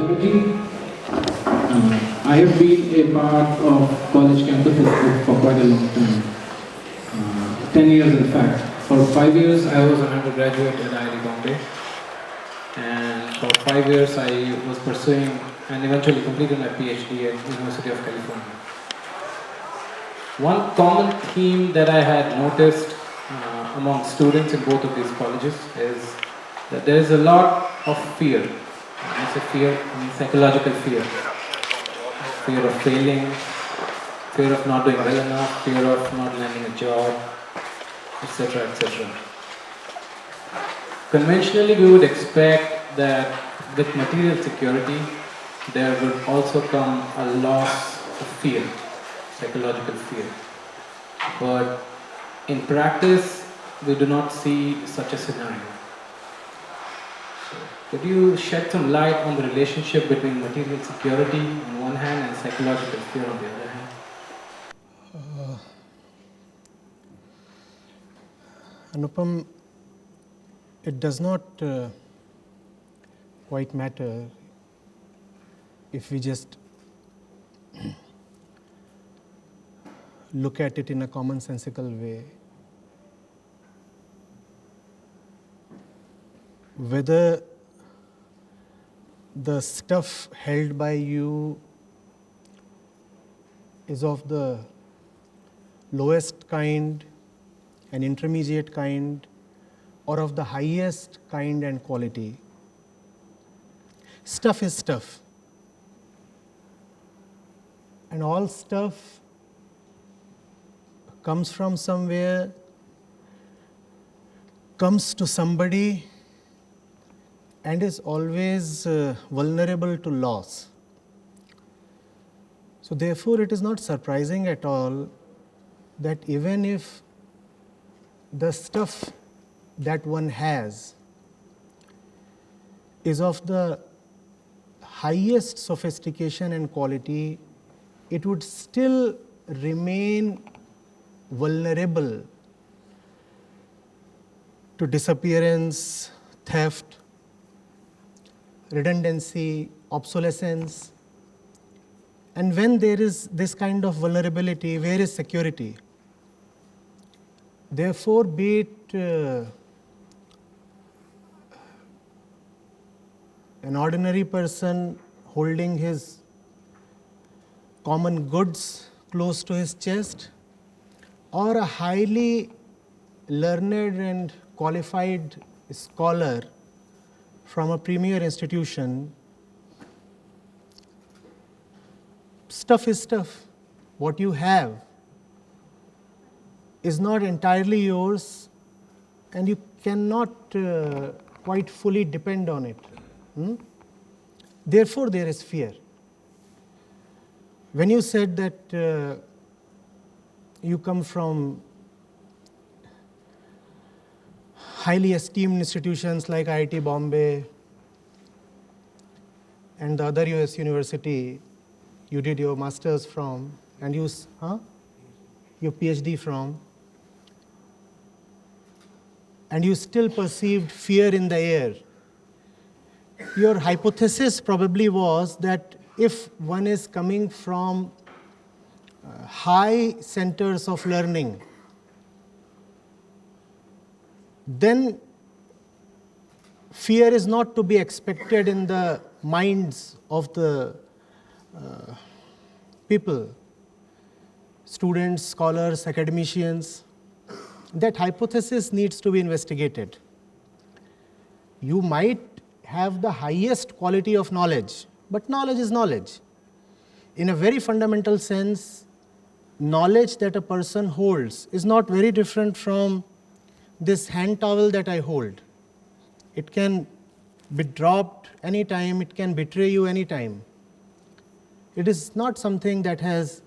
Guruji, I have been a part of college campus for quite a long time, 10 years in fact. For 5 years I was an undergraduate at IIT Bombay, and for 5 years I was pursuing and eventually completed my PhD at University of California. One common theme that I had noticed among students in both of these colleges is that there is a lot of fear. When I say fear, I mean psychological fear. Fear of failing, fear of not doing well enough, fear of not landing a job, etc. etc. Conventionally, we would expect that with material security, there would also come a loss of fear, psychological fear. But in practice, we do not see such a scenario. So, could you shed some light on the relationship between material security on one hand and psychological fear on the other hand? Anupam, it does not quite matter if we just look at it in a commonsensical way. Whether the stuff held by you is of the lowest kind, an intermediate kind, or of the highest kind and quality. Stuff is stuff. And all stuff comes from somewhere, comes to somebody, and is always vulnerable to loss. So therefore, it is not surprising at all that even if the stuff that one has is of the highest sophistication and quality, it would still remain vulnerable to disappearance, theft, redundancy, obsolescence. And when there is this kind of vulnerability, where is security? Therefore, be it an ordinary person holding his common goods close to his chest, or a highly learned and qualified scholar from a premier institution, stuff is stuff. What you have is not entirely yours, and you cannot quite fully depend on it. Therefore, there is fear. When you said that you come from highly esteemed institutions like IIT Bombay and the other US university you did your master's from, and your PhD from, and you still perceived fear in the air, your hypothesis probably was that if one is coming from high centers of learning, then fear is not to be expected in the minds of the people, students, scholars, academicians. That hypothesis needs to be investigated. You might have the highest quality of knowledge, but knowledge is knowledge. In a very fundamental sense, knowledge that a person holds is not very different from this hand towel that I hold. It can be dropped anytime, it can betray you anytime. It is not something that has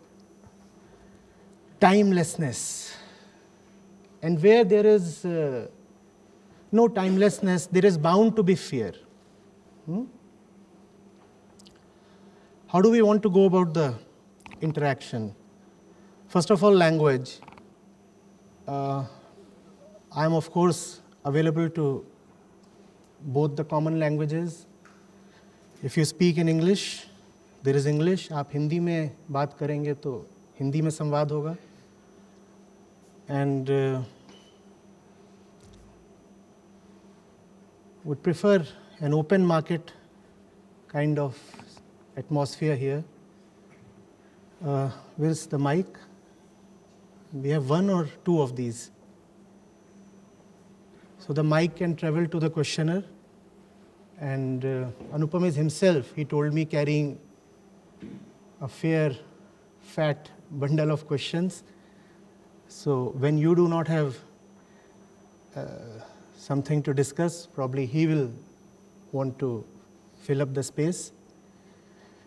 timelessness. And where there is no timelessness, there is bound to be fear. How do we want to go about the interaction? First of all, language. I am, of course, available to both the common languages If you speak in English, there is English. आप हिंदी में बात करेंगे तो हिंदी में संवाद होगा. And would prefer an open market kind of atmosphere here. Where's the mic? We have one or two of these. So the mic can travel to the questioner. And Anupam is himself, he told me, carrying a fair, fat bundle of questions. So when you do not have something to discuss, probably he will want to fill up the space.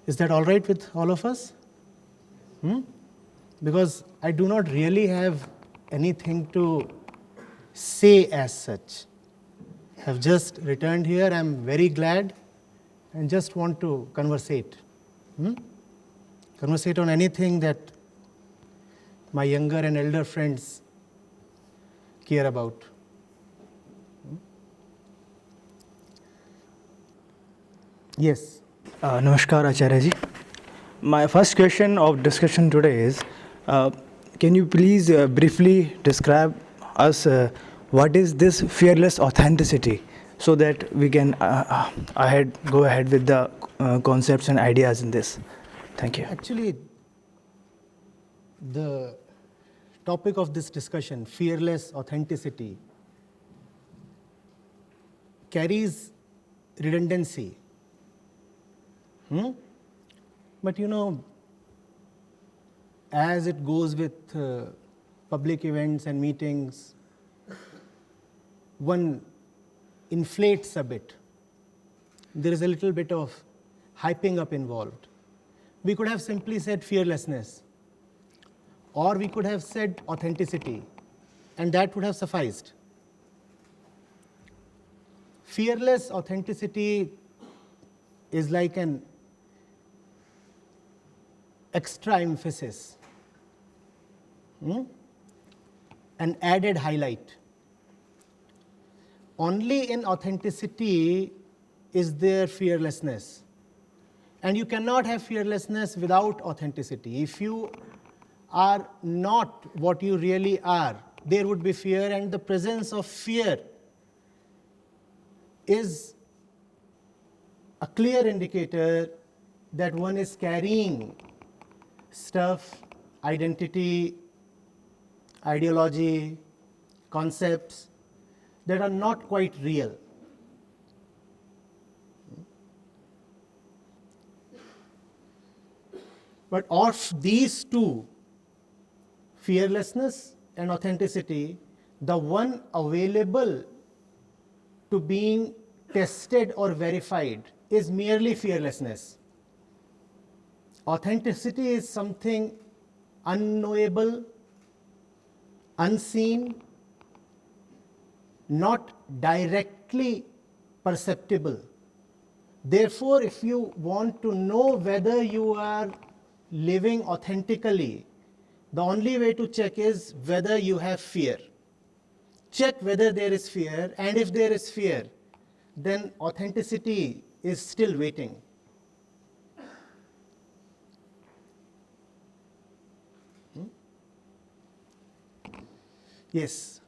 Is that all right with all of us? Because I do not really have anything to say as such. Have just returned here, I'm very glad, and just want to conversate. Conversate on anything that my younger and elder friends care about. Yes. Namaskar, Acharya ji. My first question of discussion today is, can you please briefly describe us what is this fearless authenticity, so that we can go ahead with the concepts and ideas in this. Thank you. Actually, the topic of this discussion, fearless authenticity, carries redundancy. But you know, as it goes with public events and meetings, one inflates a bit. There is a little bit of hyping up involved. We could have simply said fearlessness, or we could have said authenticity, and that would have sufficed. Fearless authenticity is like an extra emphasis, an added highlight. Only in authenticity is there fearlessness. And you cannot have fearlessness without authenticity. If you are not what you really are, there would be fear, and the presence of fear is a clear indicator that one is carrying stuff, identity, ideology, concepts that are not quite real. But of these two, fearlessness and authenticity, the one available to being tested or verified is merely fearlessness. Authenticity is something unknowable, unseen, not directly perceptible. Therefore, if you want to know whether you are living authentically, the only way to check is whether you have fear. Check whether there is fear, and if there is fear, then authenticity is still waiting. Yes.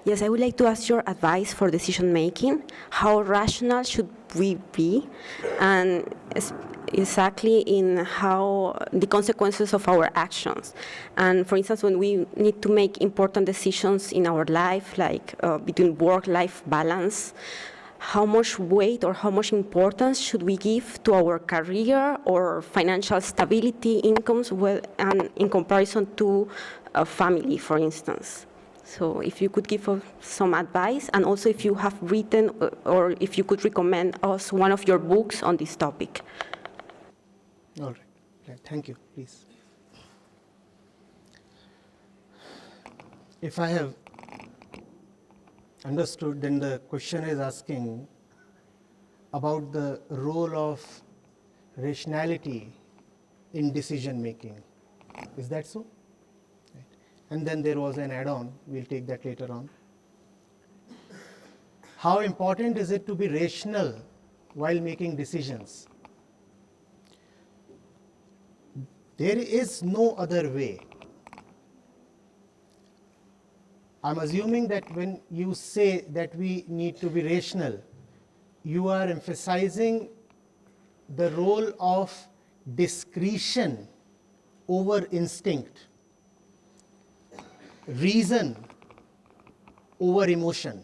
Yes, I would like to ask your advice for decision making. How rational should we be, and exactly in how the consequences of our actions? And for instance, when we need to make important decisions in our life, like between work-life balance, how much weight or how much importance should we give to our career or financial stability, incomes, and in comparison to a family, for instance? So if you could give us some advice, and also if you have written or if you could recommend us one of your books on this topic. All right. Thank you. Please. If I have understood, then the question is asking about the role of rationality in decision making. Is that so? Right. And then there was an add-on. We'll take that later on. How important is it to be rational while making decisions. There is no other way. I'm assuming that when you say that we need to be rational, you are emphasizing the role of discretion over instinct, reason over emotion.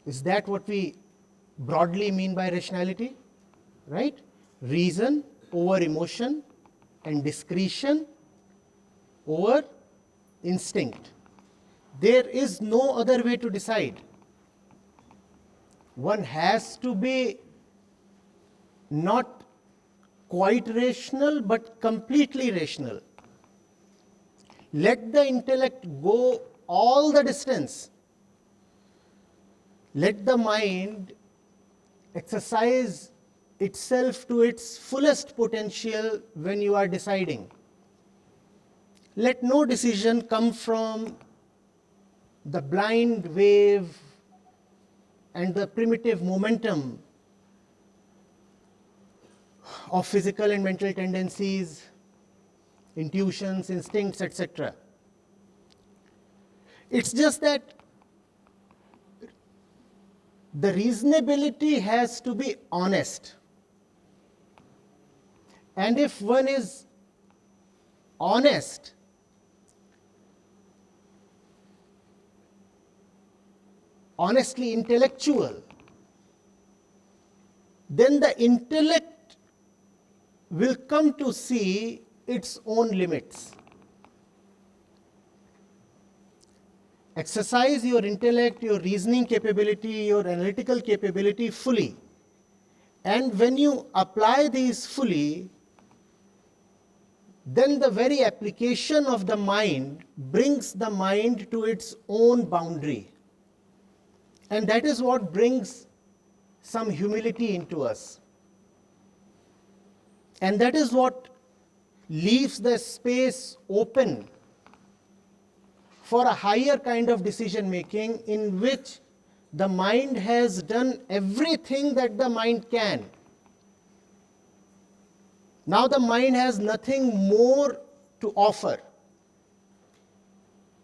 Is that what we broadly mean by rationality? Right? Reason over emotion and discretion over instinct. There is no other way to decide. One has to be not quite rational but completely rational. Let the intellect go all the distance. Let the mind exercise itself to its fullest potential when you are deciding. Let no decision come from the blind wave and the primitive momentum of physical and mental tendencies, intuitions, instincts, etc. It's just that the reasonability has to be honest. And if one is honest, honestly intellectual, then the intellect will come to see its own limits. Exercise your intellect, your reasoning capability, your analytical capability fully. And when you apply these fully, then the very application of the mind brings the mind to its own boundary. And that is what brings some humility into us. And that is what leaves the space open for a higher kind of decision making in which the mind has done everything that the mind can. Now the mind has nothing more to offer.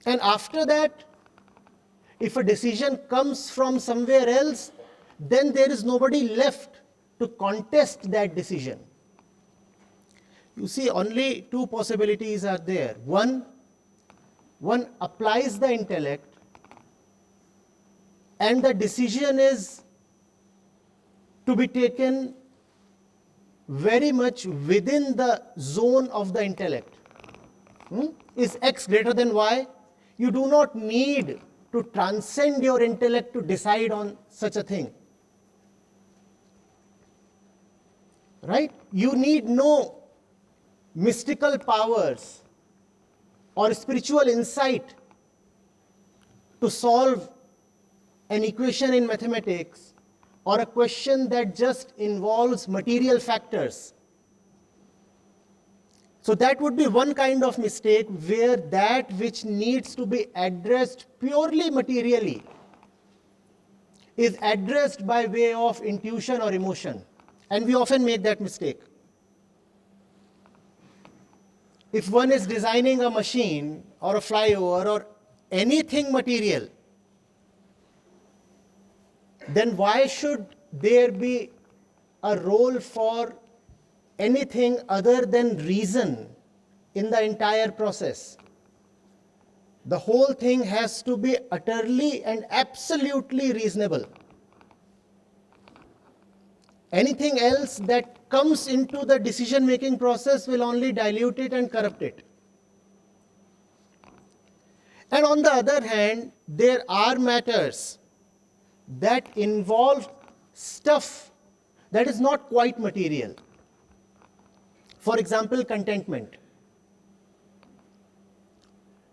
And after that, if a decision comes from somewhere else, then there is nobody left to contest that decision. You see, only two possibilities are there. One applies the intellect, and the decision is to be taken very much within the zone of the intellect. Is X greater than Y? You do not need to transcend your intellect to decide on such a thing. Right? You need no mystical powers or spiritual insight to solve an equation in mathematics or a question that just involves material factors. So that would be one kind of mistake where that which needs to be addressed purely materially is addressed by way of intuition or emotion. And we often make that mistake. If one is designing a machine or a flyover or anything material, then why should there be a role for anything other than reason in the entire process? The whole thing has to be utterly and absolutely reasonable. Anything else that comes into the decision-making process will only dilute it and corrupt it. And on the other hand, there are matters that involve stuff that is not quite material. For example, contentment.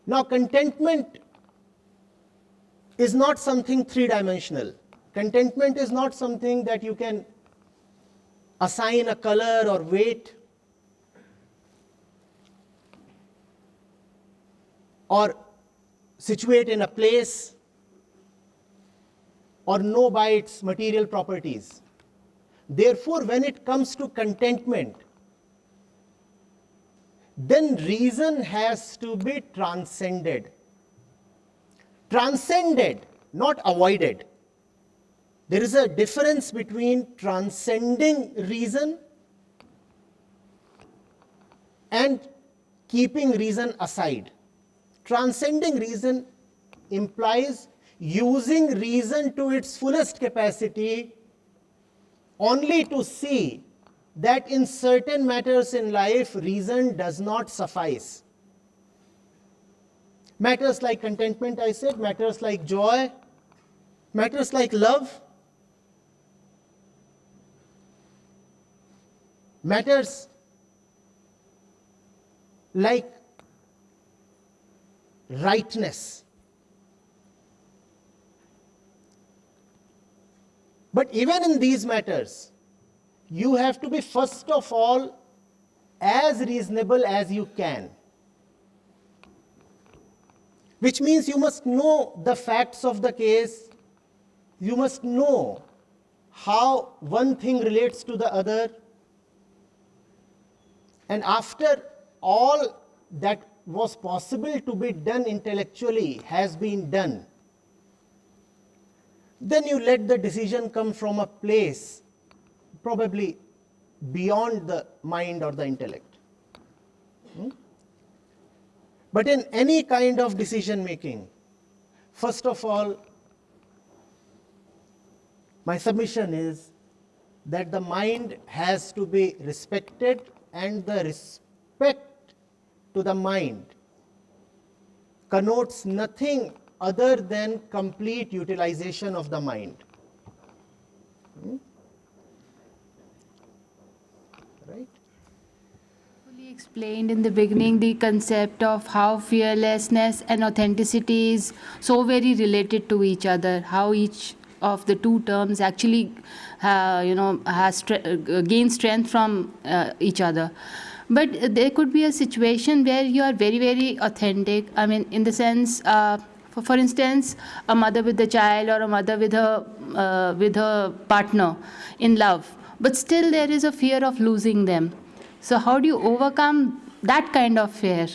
Now, contentment is not something three-dimensional. Contentment is not something that you can assign a color or weight or situate in a place or know by its material properties. Therefore, when it comes to contentment, then reason has to be transcended. Transcended, not avoided. There is a difference between transcending reason and keeping reason aside. Transcending reason implies using reason to its fullest capacity only to see that in certain matters in life, reason does not suffice. Matters like contentment, I said, matters like joy, matters like love, matters like rightness. But even in these matters, you have to be first of all as reasonable as you can. Which means you must know the facts of the case, you must know how one thing relates to the other. And after all that was possible to be done intellectually has been done, then you let the decision come from a place probably beyond the mind or the intellect. But in any kind of decision making, first of all, my submission is that the mind has to be respected, and the respect to the mind connotes nothing other than complete utilization of the mind. Right? Fully explained in the beginning the concept of how fearlessness and authenticity is so very related to each other, how each of the two terms actually has gained strength from each other. But there could be a situation where you are very, very authentic. I mean, in the sense, for instance, a mother with a child or a mother with her partner in love, but still there is a fear of losing them. So how do you overcome that kind of fear?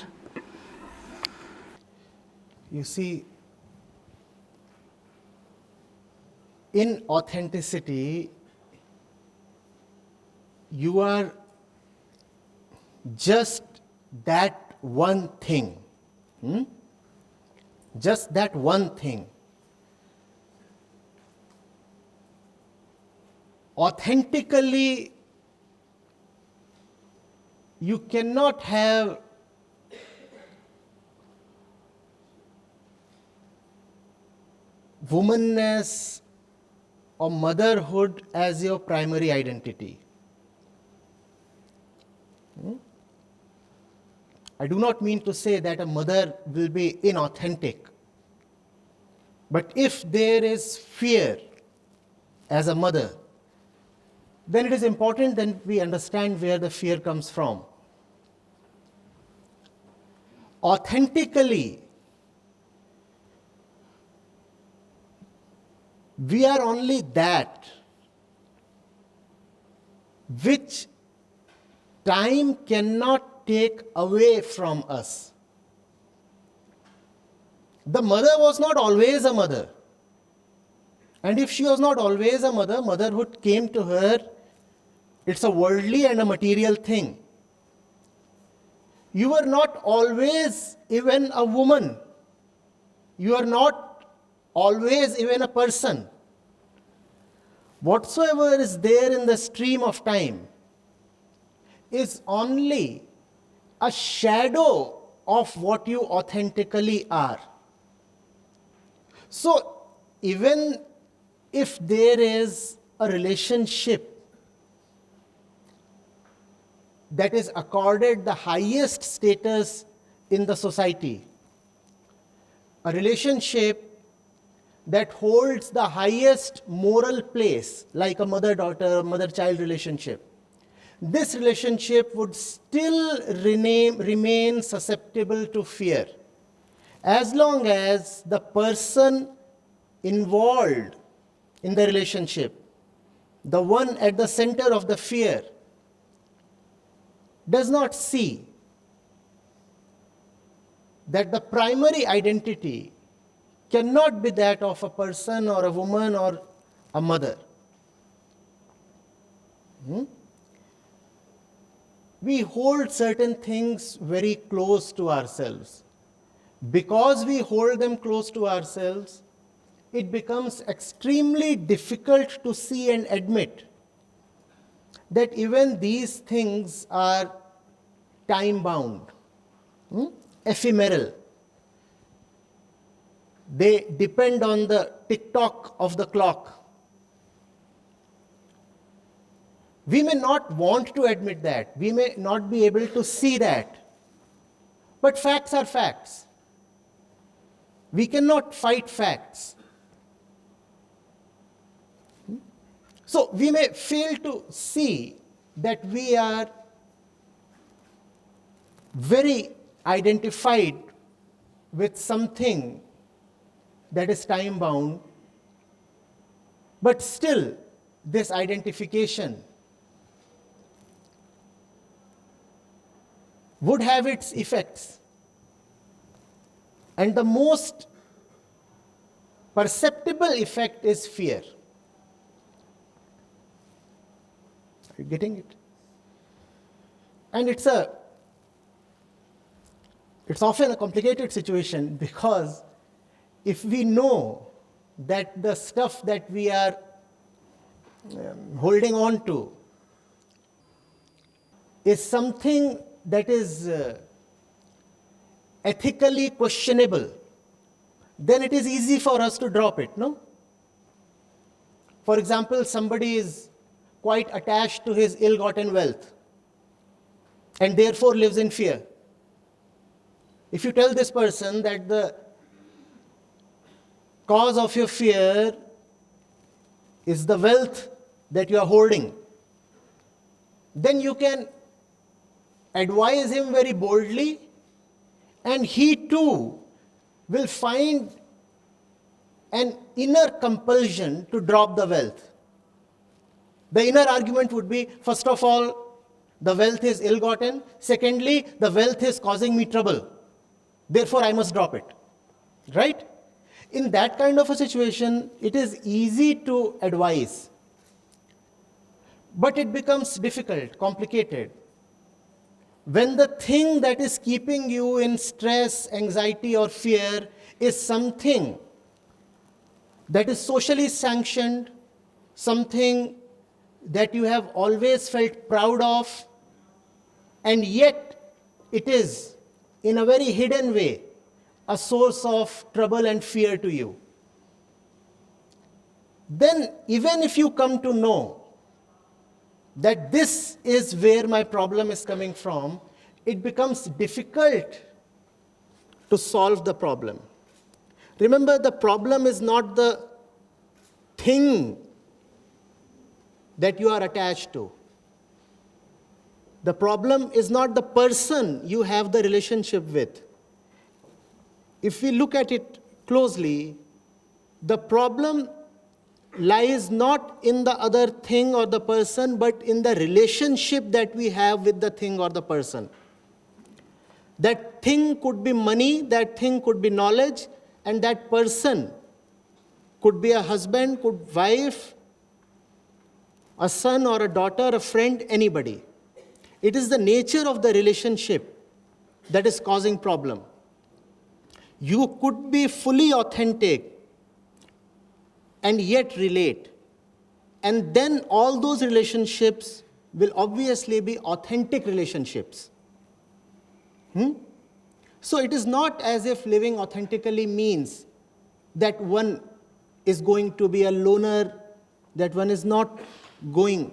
You see, in authenticity, you are just that one thing. Just that one thing. Authentically, you cannot have womanness or motherhood as your primary identity. I do not mean to say that a mother will be inauthentic. But if there is fear as a mother, then it is important that we understand where the fear comes from. Authentically, we are only that which time cannot take away from us. The mother was not always a mother. And if she was not always a mother, motherhood came to her. It's a worldly and a material thing. You were not always even a woman. You are not always even a person. Whatsoever is there in the stream of time is only a shadow of what you authentically are. So, even if there is a relationship that is accorded the highest status in the society, a relationship that holds the highest moral place, like a mother-daughter, mother-child relationship, this relationship would still remain susceptible to fear, as long as the person involved in the relationship, the one at the center of the fear, does not see that the primary identity cannot be that of a person or a woman or a mother. We hold certain things very close to ourselves. Because we hold them close to ourselves, it becomes extremely difficult to see and admit that even these things are time-bound, ephemeral. They depend on the tick-tock of the clock. We may not want to admit that. We may not be able to see that. But facts are facts. We cannot fight facts. So we may fail to see that we are very identified with something that is time-bound, but still this identification would have its effects. And the most perceptible effect is fear. Are you getting it? And it's often a complicated situation, because if we know that the stuff that we are holding on to is something that is ethically questionable, then it is easy for us to drop it, no? For example, somebody is quite attached to his ill-gotten wealth and therefore lives in fear. If you tell this person that the cause of your fear is the wealth that you are holding, then you can advise him very boldly, and he too will find an inner compulsion to drop the wealth. The inner argument would be, first of all, the wealth is ill-gotten. Secondly, the wealth is causing me trouble. Therefore, I must drop it. Right? In that kind of a situation, it is easy to advise. But it becomes difficult, complicated, when the thing that is keeping you in stress, anxiety, or fear is something that is socially sanctioned, something that you have always felt proud of, and yet it is, in a very hidden way, a source of trouble and fear to you. Then, even if you come to know that this is where my problem is coming from, it becomes difficult to solve the problem. Remember, the problem is not the thing that you are attached to. The problem is not the person you have the relationship with. If we look at it closely, the problem lies not in the other thing or the person, but in the relationship that we have with the thing or the person. That thing could be money, that thing could be knowledge, and that person could be a husband, could wife, a son or a daughter, a friend, anybody. It is the nature of the relationship that is causing problem. You could be fully authentic and yet relate. And then all those relationships will obviously be authentic relationships. So it is not as if living authentically means that one is going to be a loner, that one is not going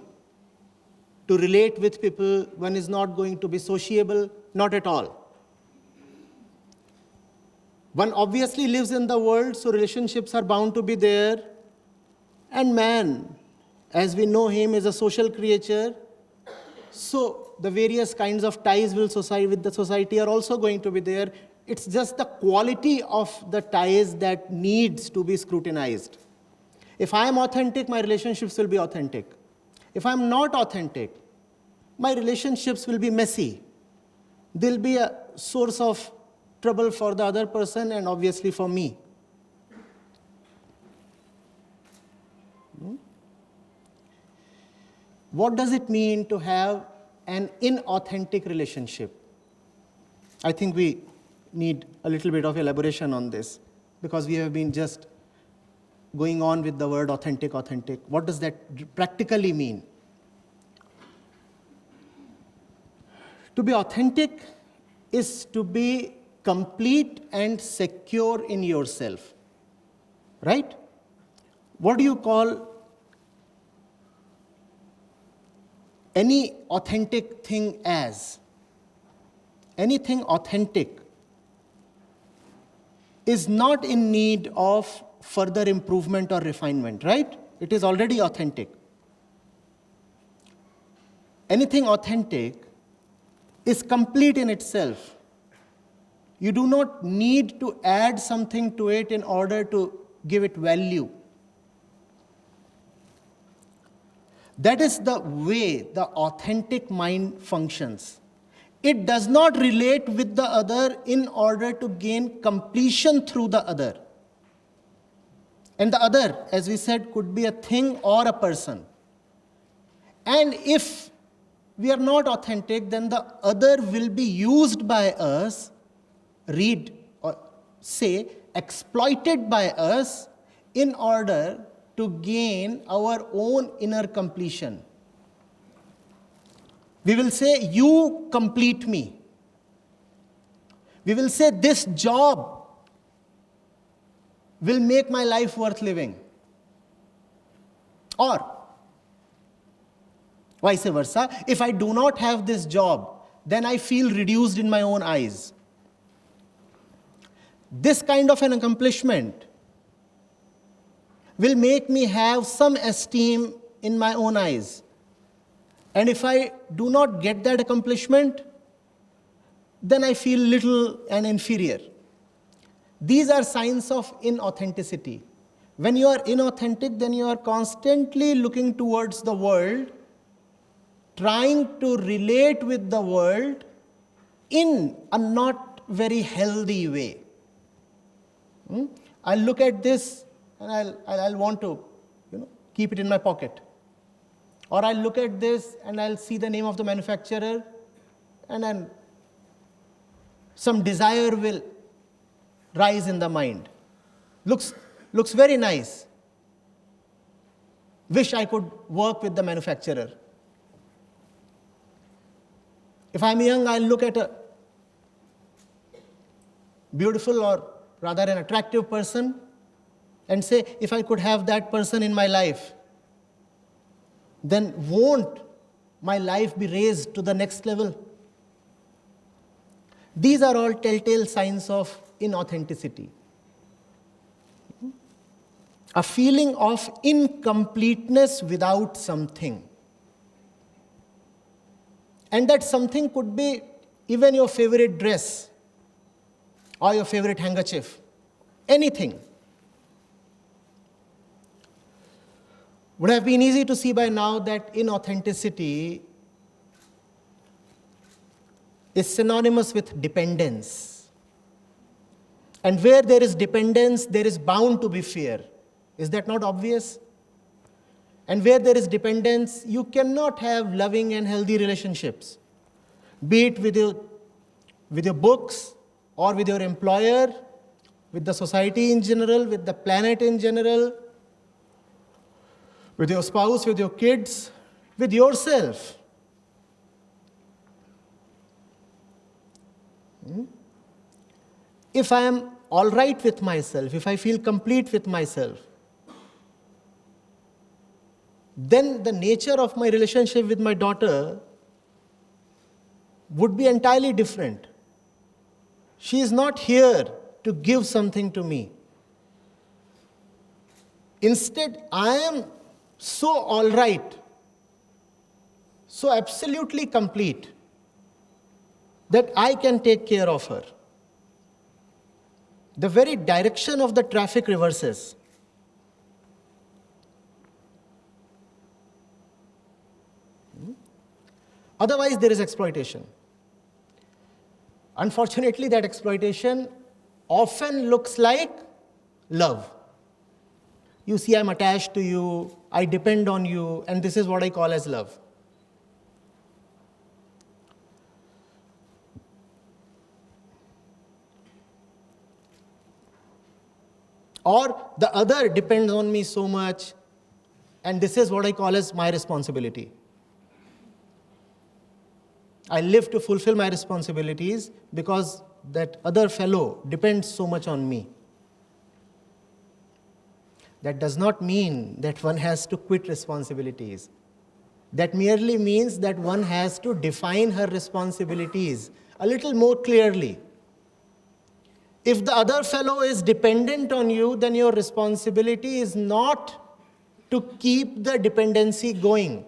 to relate with people, one is not going to be sociable, not at all. One obviously lives in the world, so relationships are bound to be there. And man, as we know him, is a social creature. So the various kinds of ties with the society are also going to be there. It's just the quality of the ties that needs to be scrutinized. If I am authentic, my relationships will be authentic. If I am not authentic, my relationships will be messy. They'll be a source of trouble for the other person and obviously for me. What does it mean to have an inauthentic relationship? I think we need a little bit of elaboration on this because we have been just going on with the word authentic, authentic. What does that practically mean? To be authentic is to be complete and secure in yourself, right? What do you call any authentic thing as? Anything authentic is not in need of further improvement or refinement, right? It is already authentic. Anything authentic is complete in itself. You do not need to add something to it in order to give it value. That is the way the authentic mind functions. It does not relate with the other in order to gain completion through the other. And the other, as we said, could be a thing or a person. And if we are not authentic, then the other will be used by us, read or say, exploited by us in order to gain our own inner completion. We will say, you complete me. We will say, this job will make my life worth living. Or vice versa, if I do not have this job, then I feel reduced in my own eyes. This kind of an accomplishment will make me have some esteem in my own eyes. And if I do not get that accomplishment, then I feel little and inferior. These are signs of inauthenticity. When you are inauthentic, then you are constantly looking towards the world, trying to relate with the world in a not very healthy way. I'll look at this and I'll want to, keep it in my pocket. Or I'll look at this and I'll see the name of the manufacturer and then some desire will rise in the mind. Looks very nice. Wish I could work with the manufacturer. If I'm young, I'll look at a beautiful or rather an attractive person and say, if I could have that person in my life, then won't my life be raised to the next level? These are all telltale signs of inauthenticity. A feeling of incompleteness without something. And that something could be even your favorite dress or your favorite handkerchief, anything. Would have been easy to see by now that inauthenticity is synonymous with dependence. And where there is dependence, there is bound to be fear. Is that not obvious? And where there is dependence, you cannot have loving and healthy relationships, be it with your books or with your employer, with the society in general, with the planet in general, with your spouse, with your kids, with yourself. If I am all right with myself, if I feel complete with myself, then the nature of my relationship with my daughter would be entirely different. She is not here to give something to me. Instead, I am so all right, so absolutely complete, that I can take care of her. The very direction of the traffic reverses. Otherwise, there is exploitation. Unfortunately, that exploitation often looks like love. You see, I'm attached to you, I depend on you, and this is what I call as love. Or the other depends on me so much, and this is what I call as my responsibility. I live to fulfill my responsibilities because that other fellow depends so much on me. That does not mean that one has to quit responsibilities. That merely means that one has to define her responsibilities a little more clearly. If the other fellow is dependent on you, then your responsibility is not to keep the dependency going.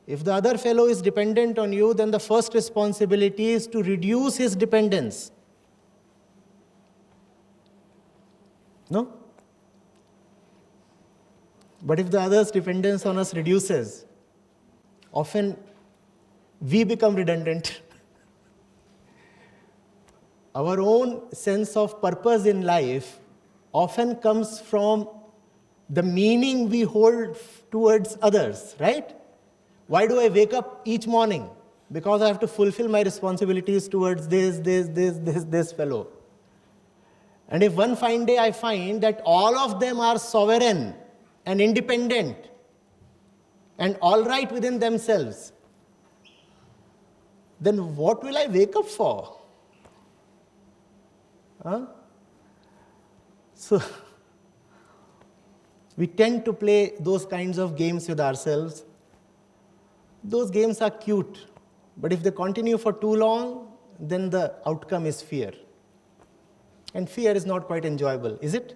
If the other fellow is dependent on you, then the first responsibility is to reduce his dependence. No? But if the other's dependence on us reduces, often we become redundant. Our own sense of purpose in life often comes from the meaning we hold towards others, right? Why do I wake up each morning? Because I have to fulfill my responsibilities towards this fellow. And if one fine day I find that all of them are sovereign and independent and all right within themselves, then what will I wake up for? So, we tend to play those kinds of games with ourselves. Those games are cute, but if they continue for too long, then the outcome is fear. And fear is not quite enjoyable, is it?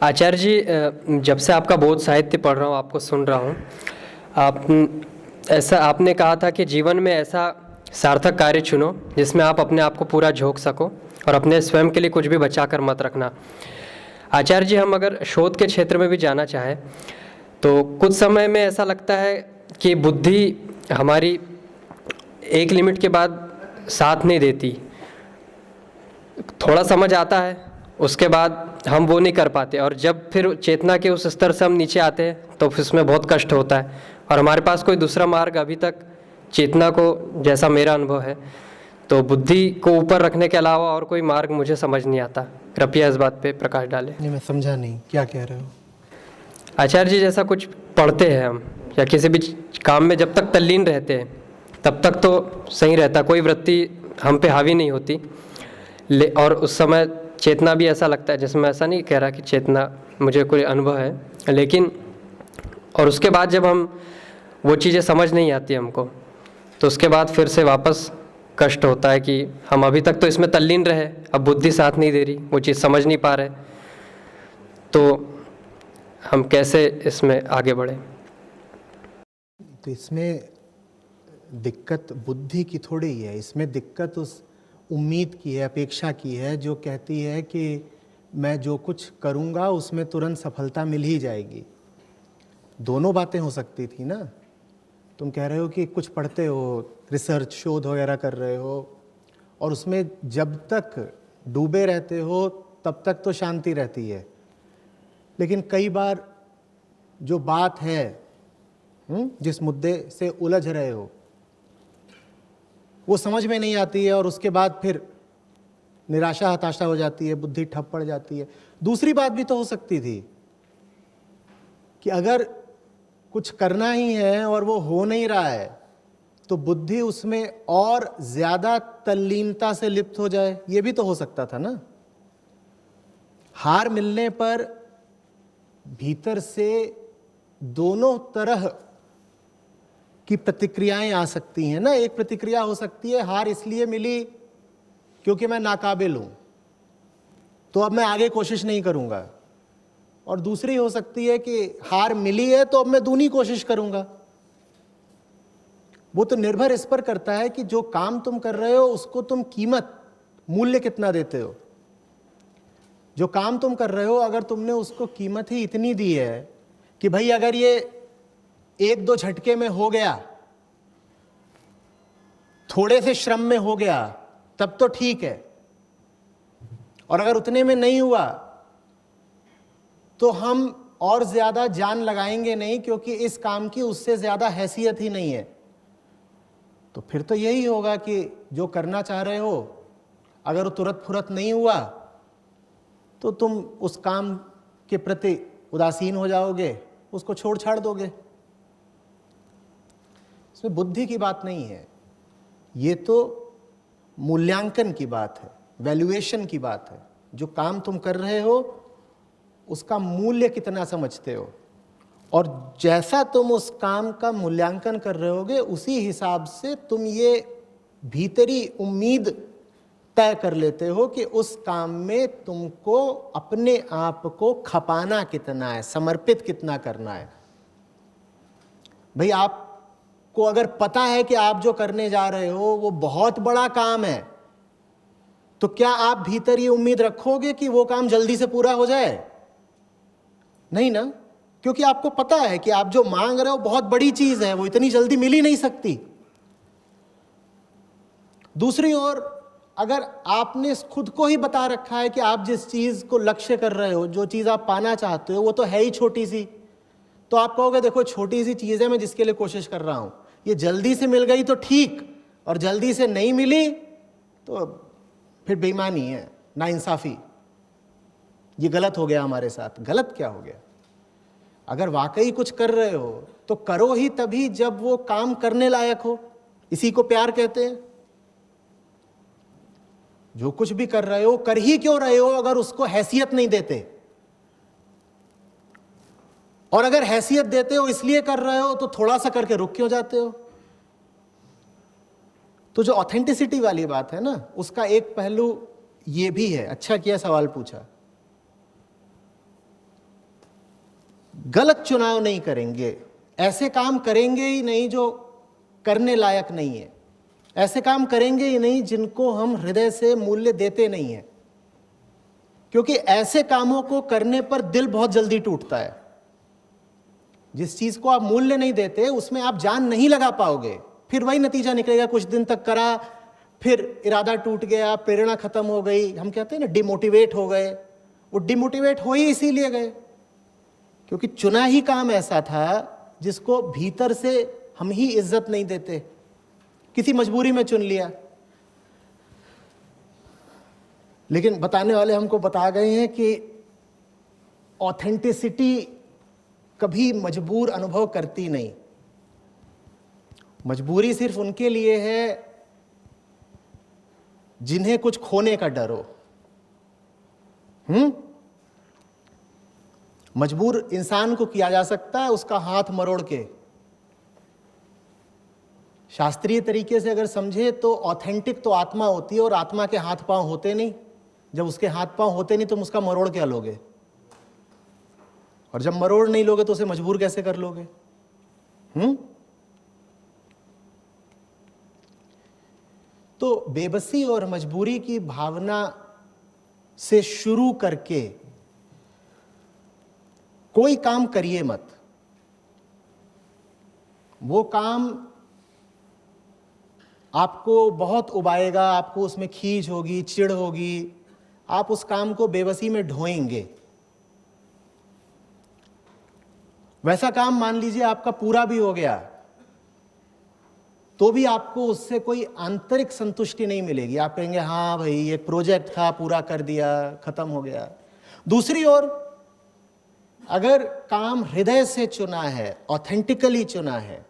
आचार्य जी, जब से आपका बोध साहित्य पढ़ रहा हूँ, आपको सुन रहा हूँ, आपने कहा था कि जीवन में ऐसा सार्थक कार्य चुनो जिसमें आप अपने आप को पूरा झोंक सको और अपने स्वयं के लिए कुछ भी बचा कर मत रखना। आचार्य जी, हम अगर शोध के क्षेत्र में भी जाना चाहें तो कुछ समय में ऐसा लगता है कि बुद्धि हमारी एक लिमिट के बाद साथ नहीं देती। थोड़ा समझ आता है, उसके बाद हम वो नहीं कर पाते, और जब फिर चेतना के उस स्तर से हम नीचे आते हैं तो फिर उसमें बहुत कष्ट होता है और हमारे पास कोई दूसरा मार्ग अभी तक चेतना को, जैसा मेरा अनुभव है, तो बुद्धि को ऊपर रखने के अलावा और कोई मार्ग मुझे समझ नहीं आता। कृपया इस बात पे प्रकाश डालें। नहीं, मैं समझा नहीं, क्या कह रहे हो? आचार्य जी, जैसा कुछ पढ़ते हैं हम या किसी भी काम में जब तक तल्लीन रहते हैं तब तक तो सही रहता, कोई वृत्ति हम पे हावी नहीं होती, और उस समय चेतना भी ऐसा लगता है, जिसमें ऐसा नहीं कह रहा कि चेतना मुझे कोई अनुभव है, लेकिन और उसके बाद जब हम वो चीज़ें समझ नहीं आती हमको, तो उसके बाद फिर से वापस कष्ट होता है कि हम अभी तक तो इसमें तल्लीन रहे, अब बुद्धि साथ नहीं दे रही, वो चीज़ समझ नहीं पा रहे, तो हम कैसे इसमें आगे बढ़े? तो इसमें दिक्कत बुद्धि की थोड़ी ही है, इसमें दिक्कत उस उम्मीद की है, अपेक्षा की है, जो कहती है कि मैं जो कुछ करूँगा उसमें तुरंत सफलता मिल ही जाएगी। दोनों बातें हो सकती थी ना। तुम कह रहे हो कि कुछ पढ़ते हो, रिसर्च शोध वगैरह कर रहे हो, और उसमें जब तक डूबे रहते हो तब तक तो शांति रहती है, लेकिन कई बार जो बात है, जिस मुद्दे से उलझ रहे हो, वो समझ में नहीं आती है और उसके बाद फिर निराशा हताशा हो जाती है, बुद्धि ठप पड़ जाती है। दूसरी बात भी तो हो सकती थी कि अगर कुछ करना ही है और वो हो नहीं रहा है तो बुद्धि उसमें और ज्यादा तल्लीनता से लिप्त हो जाए, ये भी तो हो सकता था ना। हार मिलने पर भीतर से दोनों तरह की प्रतिक्रियाएं आ सकती हैं ना। एक प्रतिक्रिया हो सकती है हार इसलिए मिली क्योंकि मैं नाकाबिल हूं, तो अब मैं आगे कोशिश नहीं करूंगा, और दूसरी हो सकती है कि हार मिली है तो अब मैं दूनी कोशिश करूंगा। वो तो निर्भर इस पर करता है कि जो काम तुम कर रहे हो उसको तुम कीमत, मूल्य कितना देते हो। जो काम तुम कर रहे हो अगर तुमने उसको कीमत ही इतनी दी है कि भाई अगर ये एक दो झटके में हो गया, थोड़े से श्रम में हो गया, तब तो ठीक है, और अगर उतने में नहीं हुआ तो हम और ज्यादा जान लगाएंगे नहीं, क्योंकि इस काम की उससे ज्यादा हैसियत ही नहीं है। तो फिर तो यही होगा कि जो करना चाह रहे हो अगर वो तुरंत फुरत नहीं हुआ तो तुम उस काम के प्रति उदासीन हो जाओगे, उसको छोड़ छाड़ दोगे। इसमें बुद्धि की बात नहीं है, ये तो मूल्यांकन की बात है, वैल्यूएशन की बात है। जो काम तुम कर रहे हो उसका मूल्य कितना समझते हो, और जैसा तुम उस काम का मूल्यांकन कर रहे होगे उसी हिसाब से तुम ये भीतरी उम्मीद तय कर लेते हो कि उस काम में तुमको अपने आप को खपाना कितना है, समर्पित कितना करना है। भाई आपको अगर पता है कि आप जो करने जा रहे हो वो बहुत बड़ा काम है, तो क्या आप भीतर ये उम्मीद रखोगे कि वो काम जल्दी से पूरा हो जाए? नहीं ना, क्योंकि आपको पता है कि आप जो मांग रहे हो बहुत बड़ी चीज है, वो इतनी जल्दी मिल ही नहीं सकती। दूसरी ओर अगर आपने खुद को ही बता रखा है कि आप जिस चीज को लक्ष्य कर रहे हो, जो चीज आप पाना चाहते हो वो तो है ही छोटी सी, तो आप कहोगे देखो छोटी सी चीज है, मैं जिसके लिए कोशिश कर रहा हूं, ये जल्दी से मिल गई तो ठीक, और जल्दी से नहीं मिली तो फिर बेईमानी है, नाइंसाफी, ये गलत हो गया हमारे साथ। गलत क्या हो गया? अगर वाकई कुछ कर रहे हो तो करो ही तभी जब वो काम करने लायक हो। इसी को प्यार कहते हैं। जो कुछ भी कर रहे हो कर ही क्यों रहे हो अगर उसको हैसियत नहीं देते, और अगर हैसियत देते हो इसलिए कर रहे हो तो थोड़ा सा करके रुक क्यों जाते हो? तो जो ऑथेंटिसिटी वाली बात है ना, उसका एक पहलू ये भी है। अच्छा किया सवाल पूछा। गलत चुनाव नहीं करेंगे, ऐसे काम करेंगे ही नहीं जो करने लायक नहीं है, ऐसे काम करेंगे ही नहीं जिनको हम हृदय से मूल्य देते नहीं है, क्योंकि ऐसे कामों को करने पर दिल बहुत जल्दी टूटता है। जिस चीज को आप मूल्य नहीं देते उसमें आप जान नहीं लगा पाओगे, फिर वही नतीजा निकलेगा। कुछ दिन तक करा, फिर इरादा टूट गया, प्रेरणा खत्म हो गई, हम कहते हैं ना डिमोटिवेट हो गए। वो डिमोटिवेट हो ही इसीलिए गए क्योंकि चुना ही काम ऐसा था जिसको भीतर से हम ही इज्जत नहीं देते, किसी मजबूरी में चुन लिया। लेकिन बताने वाले हमको बता गए हैं कि ऑथेंटिसिटी कभी मजबूर अनुभव करती नहीं। मजबूरी सिर्फ उनके लिए है जिन्हें कुछ खोने का डर हो। मजबूर इंसान को किया जा सकता है उसका हाथ मरोड़ के। शास्त्रीय तरीके से अगर समझे तो ऑथेंटिक तो आत्मा होती है, और आत्मा के हाथ पांव होते नहीं। जब उसके हाथ पांव होते नहीं तुम उसका मरोड़ क्या लोगे? और जब मरोड़ नहीं लोगे तो उसे मजबूर कैसे कर लोगे? तो बेबसी और मजबूरी की भावना से शुरू करके कोई काम करिए मत। वो काम आपको बहुत उबाएगा, आपको उसमें खींच होगी, चिढ़ होगी, आप उस काम को बेबसी में ढोएंगे। वैसा काम मान लीजिए आपका पूरा भी हो गया तो भी आपको उससे कोई आंतरिक संतुष्टि नहीं मिलेगी। आप कहेंगे हाँ भाई एक प्रोजेक्ट था, पूरा कर दिया, खत्म हो गया। दूसरी ओर अगर काम हृदय से चुना है, ऑथेंटिकली चुना है,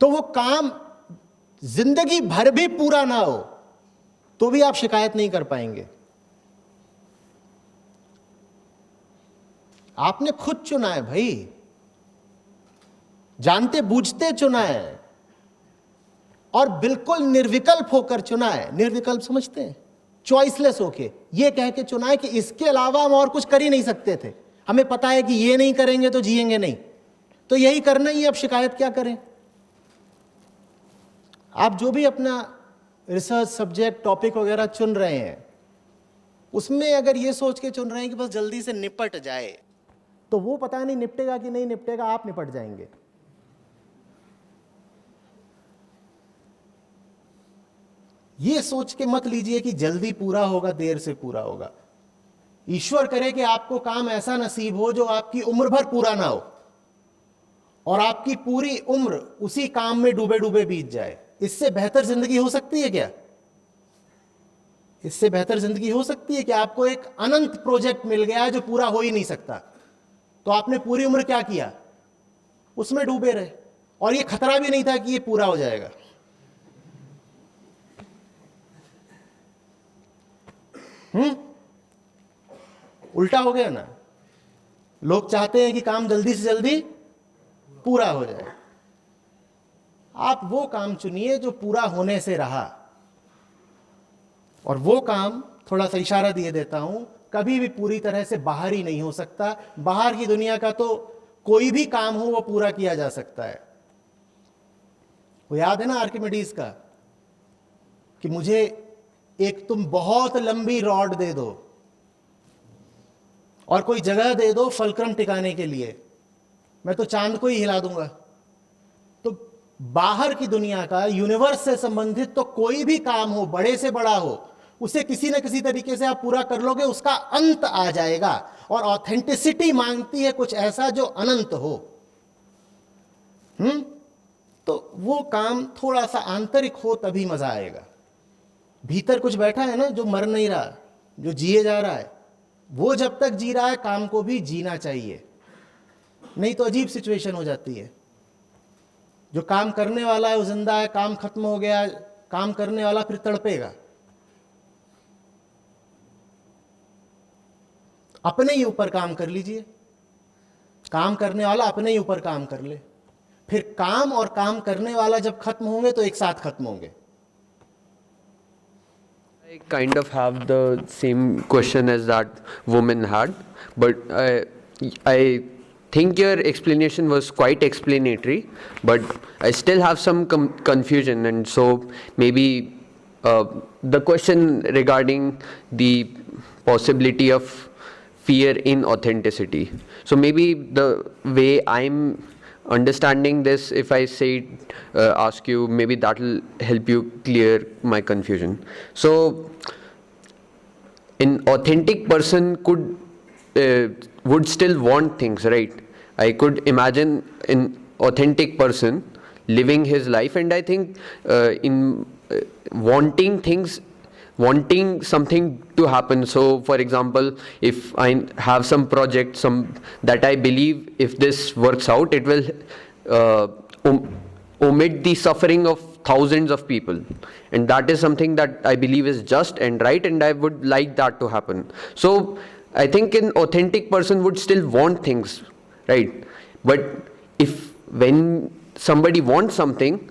तो वो काम जिंदगी भर भी पूरा ना हो तो भी आप शिकायत नहीं कर पाएंगे। आपने खुद चुना है भाई, जानते बूझते चुना है, और बिल्कुल निर्विकल्प होकर चुना है। निर्विकल्प समझते हैं? चॉइसलेस होके, ये कह के चुना है कि इसके अलावा हम और कुछ कर ही नहीं सकते थे। हमें पता है कि ये नहीं करेंगे तो जिएंगे नहीं, तो यही करना ही, अब शिकायत क्या करें? आप जो भी अपना रिसर्च सब्जेक्ट टॉपिक वगैरह चुन रहे हैं, उसमें अगर ये सोच के चुन रहे हैं कि बस जल्दी से निपट जाए, तो वो पता नहीं निपटेगा कि नहीं निपटेगा, आप निपट जाएंगे। ये सोच के मत लीजिए कि जल्दी पूरा होगा, देर से पूरा होगा। ईश्वर करे कि आपको काम ऐसा नसीब हो जो आपकी उम्र भर पूरा ना हो और आपकी पूरी उम्र उसी काम में डूबे डूबे बीत जाए। इससे बेहतर जिंदगी हो सकती है क्या? इससे बेहतर जिंदगी हो सकती है कि आपको एक अनंत प्रोजेक्ट मिल गया है जो पूरा हो ही नहीं सकता, तो आपने पूरी उम्र क्या किया? उसमें डूबे रहे, और ये खतरा भी नहीं था कि ये पूरा हो जाएगा। उल्टा हो गया ना। लोग चाहते हैं कि काम जल्दी से जल्दी पूरा हो जाए। आप वो काम चुनिए जो पूरा होने से रहा, और वो काम, थोड़ा सा इशारा दिए देता हूं, कभी भी पूरी तरह से बाहर ही नहीं हो सकता। बाहर की दुनिया का तो कोई भी काम हो वो पूरा किया जा सकता है। वो याद है ना आर्किमिडीज का, कि मुझे एक तुम बहुत लंबी रॉड दे दो और कोई जगह दे दो फलक्रम टिकाने के लिए, मैं तो चांद को ही हिला दूंगा। तो बाहर की दुनिया का, यूनिवर्स से संबंधित तो कोई भी काम हो, बड़े से बड़ा हो, उसे किसी न किसी तरीके से आप पूरा कर लोगे, उसका अंत आ जाएगा। और ऑथेंटिसिटी मांगती है कुछ ऐसा जो अनंत हो। तो वो काम थोड़ा सा आंतरिक हो तभी मजा आएगा। भीतर कुछ बैठा है ना जो मर नहीं रहा, जो जिए जा रहा है, वो जब तक जी रहा है काम को भी जीना चाहिए, नहीं तो अजीब सिचुएशन हो जाती है। जो काम करने वाला है वो जिंदा है, काम खत्म हो गया, काम करने वाला फिर तड़पेगा। अपने ही ऊपर काम कर लीजिए, काम करने वाला अपने ही ऊपर काम कर ले, फिर काम और काम करने वाला जब खत्म होंगे तो एक साथ खत्म होंगे। I kind of have the same question as that woman had, but I think your explanation was quite explanatory, but I still have some confusion, and so maybe the question regarding the possibility of fear in authenticity. So maybe the way I'm understanding this, if I say ask you, maybe that will help you clear my confusion. So an authentic person would still want things, right? I could imagine an authentic person living his life, and I think in wanting things, wanting something to happen. So for example, if I have some project, that I believe if this works out, it will omit the suffering of thousands of people, and that is something that I believe is just and right, and I would like that to happen. So I think an authentic person would still want things, right? But if when somebody wants something,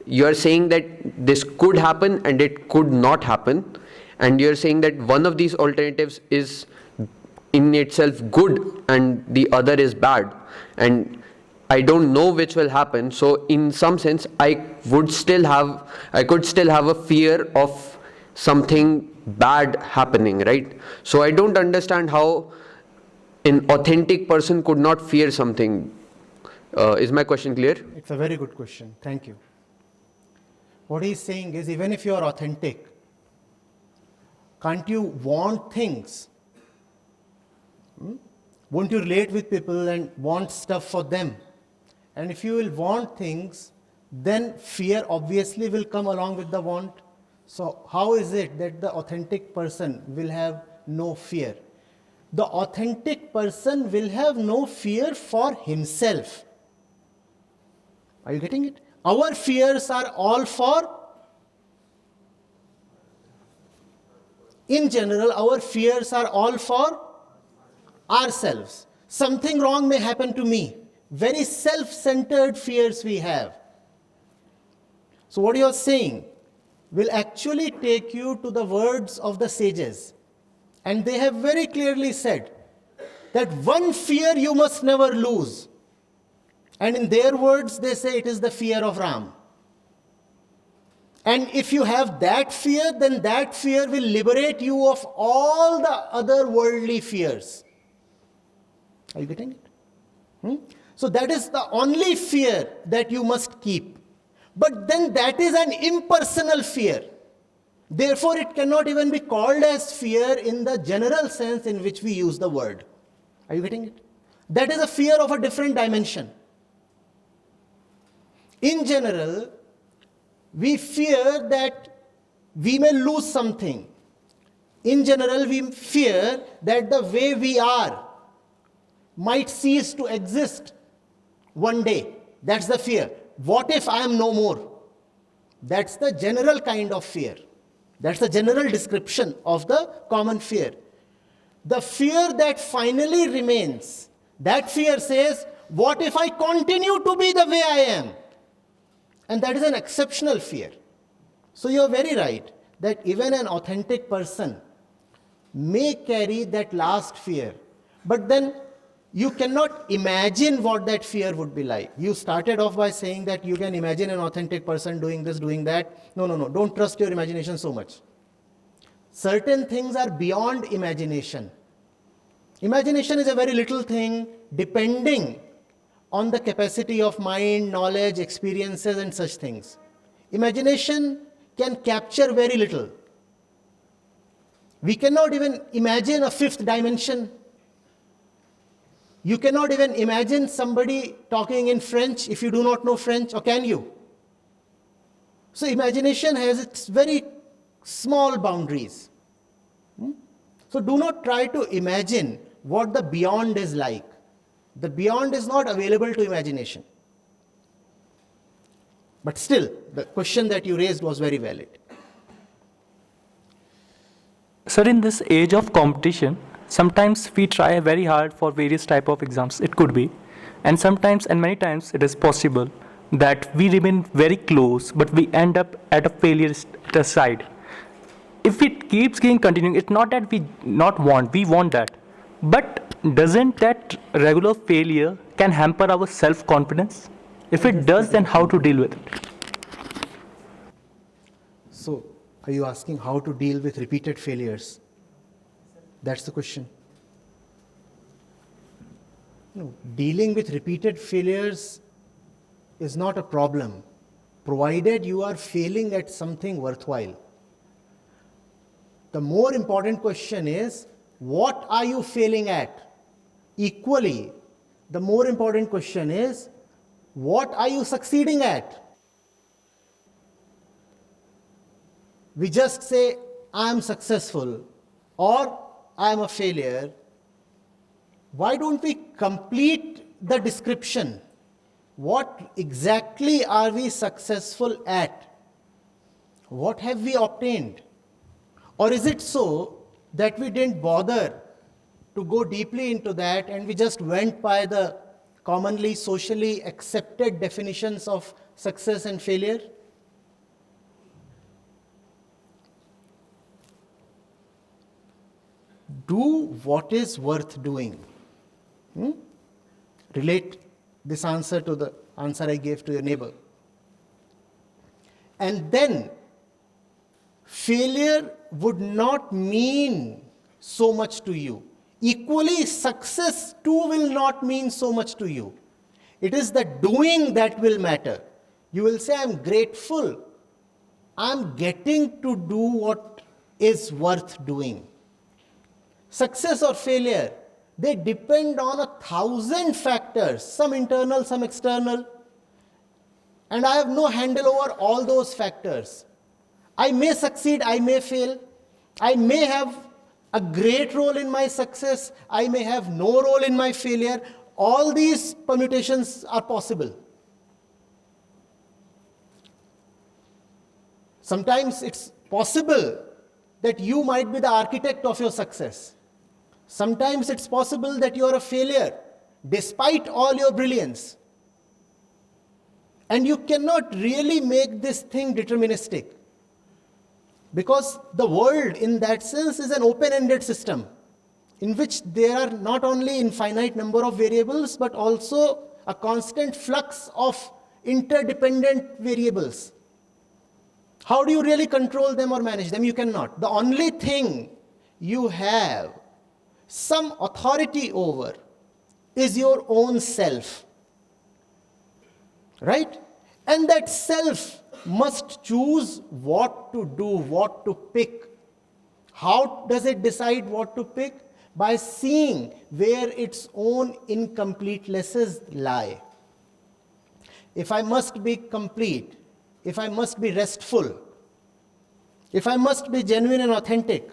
you are saying that this could happen and it could not happen, and you're saying that one of these alternatives is in itself good and the other is bad, and I don't know which will happen. So in some sense I could still have a fear of something bad happening, right? So I don't understand how an authentic person could not fear something. Is my question clear? It's a very good question. Thank you. What he's saying is, even if you are authentic, can't you want things? Won't you relate with people and want stuff for them? And if you will want things, then fear obviously will come along with the want. So how is it that the authentic person will have no fear? The authentic person will have no fear for himself. Are you getting it? Our fears are all for, in general, our fears are all for ourselves. Something wrong may happen to me. Very self-centered fears we have. So what you are saying will actually take you to the words of the sages. And they have very clearly said that one fear you must never lose. And in their words, they say it is the fear of Ram. And if you have that fear, then that fear will liberate you of all the other worldly fears. Are you getting it? So that is the only fear that you must keep. But then that is an impersonal fear. Therefore, it cannot even be called as fear in the general sense in which we use the word. Are you getting it? That is a fear of a different dimension. In general, we fear that we may lose something. In general, we fear that the way we are might cease to exist one day. That's the fear. What if I am no more? That's the general kind of fear. That's the general description of the common fear. The fear that finally remains, that fear says, what if I continue to be the way I am? And that is an exceptional fear. So you are very right that even an authentic person may carry that last fear. But then you cannot imagine what that fear would be like. You started off by saying that you can imagine an authentic person doing this, doing that. No. Don't trust your imagination so much. Certain things are beyond imagination. Imagination is a very little thing depending on the capacity of mind, knowledge, experiences, and such things. Imagination can capture very little. We cannot even imagine a fifth dimension. You cannot even imagine somebody talking in French if you do not know French, or can you? So imagination has its very small boundaries. So do not try to imagine what the beyond is like. The beyond is not available to imagination. But still, the question that you raised was very valid. Sir, in this age of competition, sometimes we try very hard for various type of exams, it could be. And sometimes and many times it is possible that we remain very close, but we end up at a failure side. If it keeps continuing, it's not that we want that. But doesn't that regular failure can hamper our self-confidence? If it does, then how to deal with it? So, are you asking how to deal with repeated failures? That's the question. No, dealing with repeated failures is not a problem, provided you are failing at something worthwhile. The more important question is, what are you failing at? Equally, the more important question is, what are you succeeding at? We just say, I am successful or I am a failure. Why don't we complete the description? What exactly are we successful at? What have we obtained? Or is it so that we didn't bother to go deeply into that and we just went by the commonly socially accepted definitions of success and failure? Do what is worth doing. Relate this answer to the answer I gave to your neighbor. And then, failure would not mean so much to you. Equally, success too will not mean so much to you. It is the doing that will matter. You will say, I'm grateful. I'm getting to do what is worth doing. Success or failure, they depend on 1,000 factors, some internal, some external. And I have no handle over all those factors. I may succeed, I may fail. I may have a great role in my success. I may have no role in my failure. All these permutations are possible. Sometimes it's possible that you might be the architect of your success. Sometimes it's possible that you are a failure, despite all your brilliance. And you cannot really make this thing deterministic. Because the world, in that sense, is an open-ended system, in which there are not only infinite number of variables, but also a constant flux of interdependent variables. How do you really control them or manage them? You cannot. The only thing you have some authority over is your own self. Right? And that self must choose what to do, what to pick. How does it decide what to pick? By seeing where its own incompletenesses lie. If I must be complete, if I must be restful, if I must be genuine and authentic,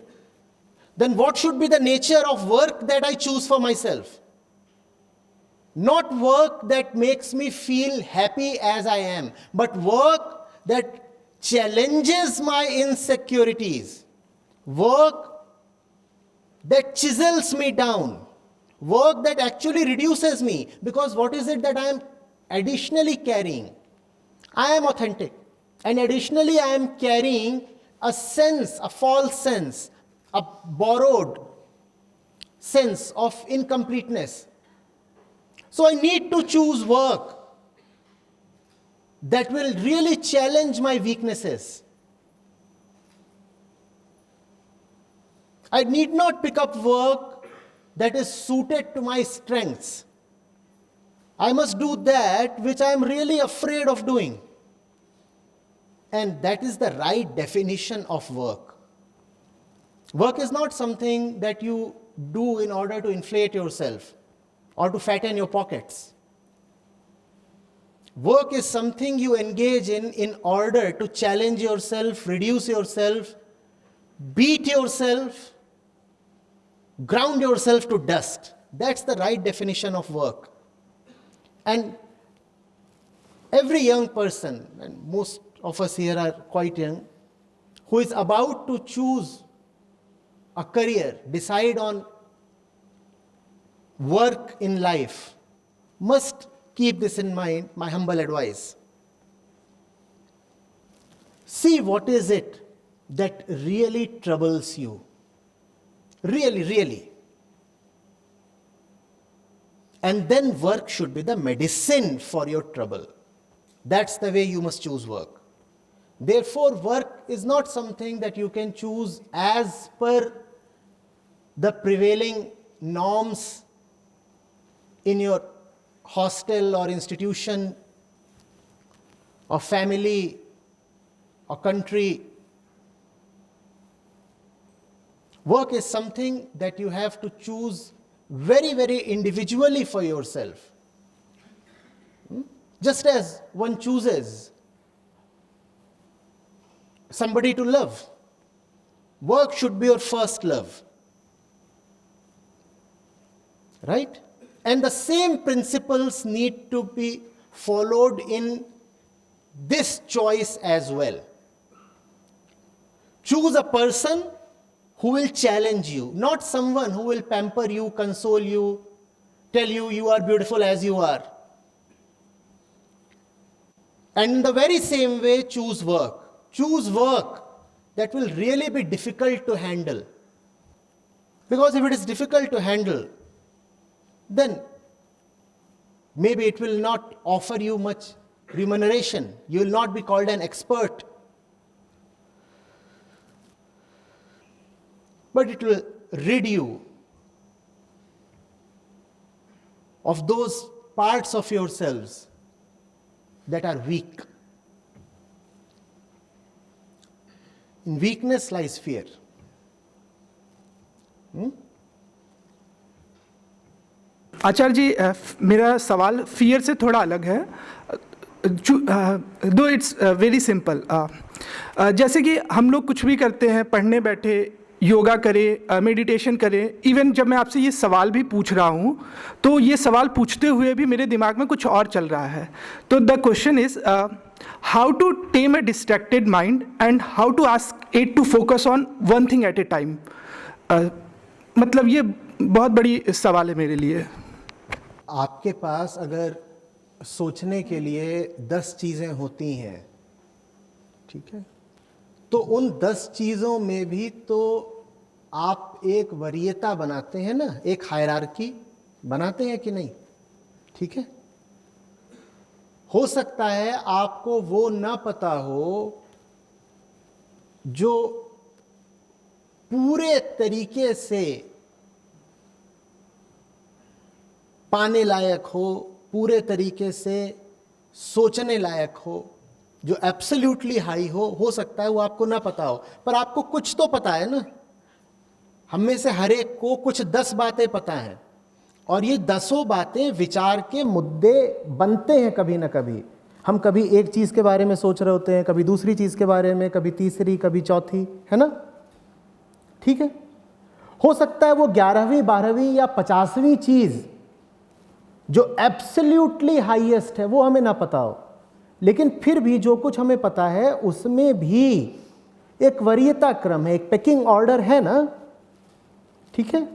then what should be the nature of work that I choose for myself? Not work that makes me feel happy as I am, but work that challenges my insecurities, work that chisels me down, work that actually reduces me. Because what is it that I am additionally carrying? I am authentic, and additionally I am carrying a sense, a false sense, a borrowed sense of incompleteness. So I need to choose work that will really challenge my weaknesses. I need not pick up work that is suited to my strengths. I must do that which I am really afraid of doing. And that is the right definition of work. Work is not something that you do in order to inflate yourself or to fatten your pockets. Work is something you engage in order to challenge yourself, reduce yourself, beat yourself, ground yourself to dust. That's the right definition of work. And every young person, and most of us here are quite young, who is about to choose a career, decide on work in life, must keep this in mind, my humble advice. See what is it that really troubles you. Really, really. And then work should be the medicine for your trouble. That's the way you must choose work. Therefore, work is not something that you can choose as per the prevailing norms in your hostel or institution or family or country. Work is something that you have to choose very, very individually for yourself. Just as one chooses somebody to love, work should be your first love. Right? And the same principles need to be followed in this choice as well. Choose a person who will challenge you, not someone who will pamper you, console you, tell you you are beautiful as you are. And in the very same way, choose work. Choose work that will really be difficult to handle. Because if it is difficult to handle, then maybe it will not offer you much remuneration. You will not be called an expert. But it will rid you of those parts of yourselves that are weak. In weakness lies fear. आचार्य जी, मेरा सवाल fear से थोड़ा अलग है, दो it's very simple. जैसे कि हम लोग कुछ भी करते हैं, पढ़ने बैठे, योगा करें, मेडिटेशन करें, इवन जब मैं आपसे ये सवाल भी पूछ रहा हूँ तो ये सवाल पूछते हुए भी मेरे दिमाग में कुछ और चल रहा है. तो the question is how to tame a distracted mind and how to ask it to focus on one thing at a time. मतलब ये बहुत बड़ी सवाल है मेरे लिए. आपके पास अगर सोचने के लिए 10 चीज़ें होती हैं, ठीक है, तो उन 10 चीज़ों में भी तो आप एक वरीयता बनाते हैं ना, एक हायरार्की बनाते हैं कि नहीं? ठीक है. हो सकता है आपको वो ना पता हो जो पूरे तरीके से पाने लायक हो, पूरे तरीके से सोचने लायक हो, जो एब्सोल्युटली हाई हो सकता है वो आपको ना पता हो, पर आपको कुछ तो पता है ना। हम में से हर एक को कुछ 10 बातें पता हैं, और ये 10 बातें विचार के मुद्दे बनते हैं कभी ना कभी। हम कभी एक चीज़ के बारे में सोच रहे होते हैं, कभी दूसरी चीज़ के बारे में, कभी तीसरी, कभी चौथी, है ना? ठीक है, हो सकता है वो 11वीं 12वीं या 50वीं चीज़ जो एब्सोल्युटली हाईएस्ट है वो हमें ना पता हो, लेकिन फिर भी जो कुछ हमें पता है उसमें भी एक वरीयता क्रम है, एक पेकिंग ऑर्डर है ना। ठीक है,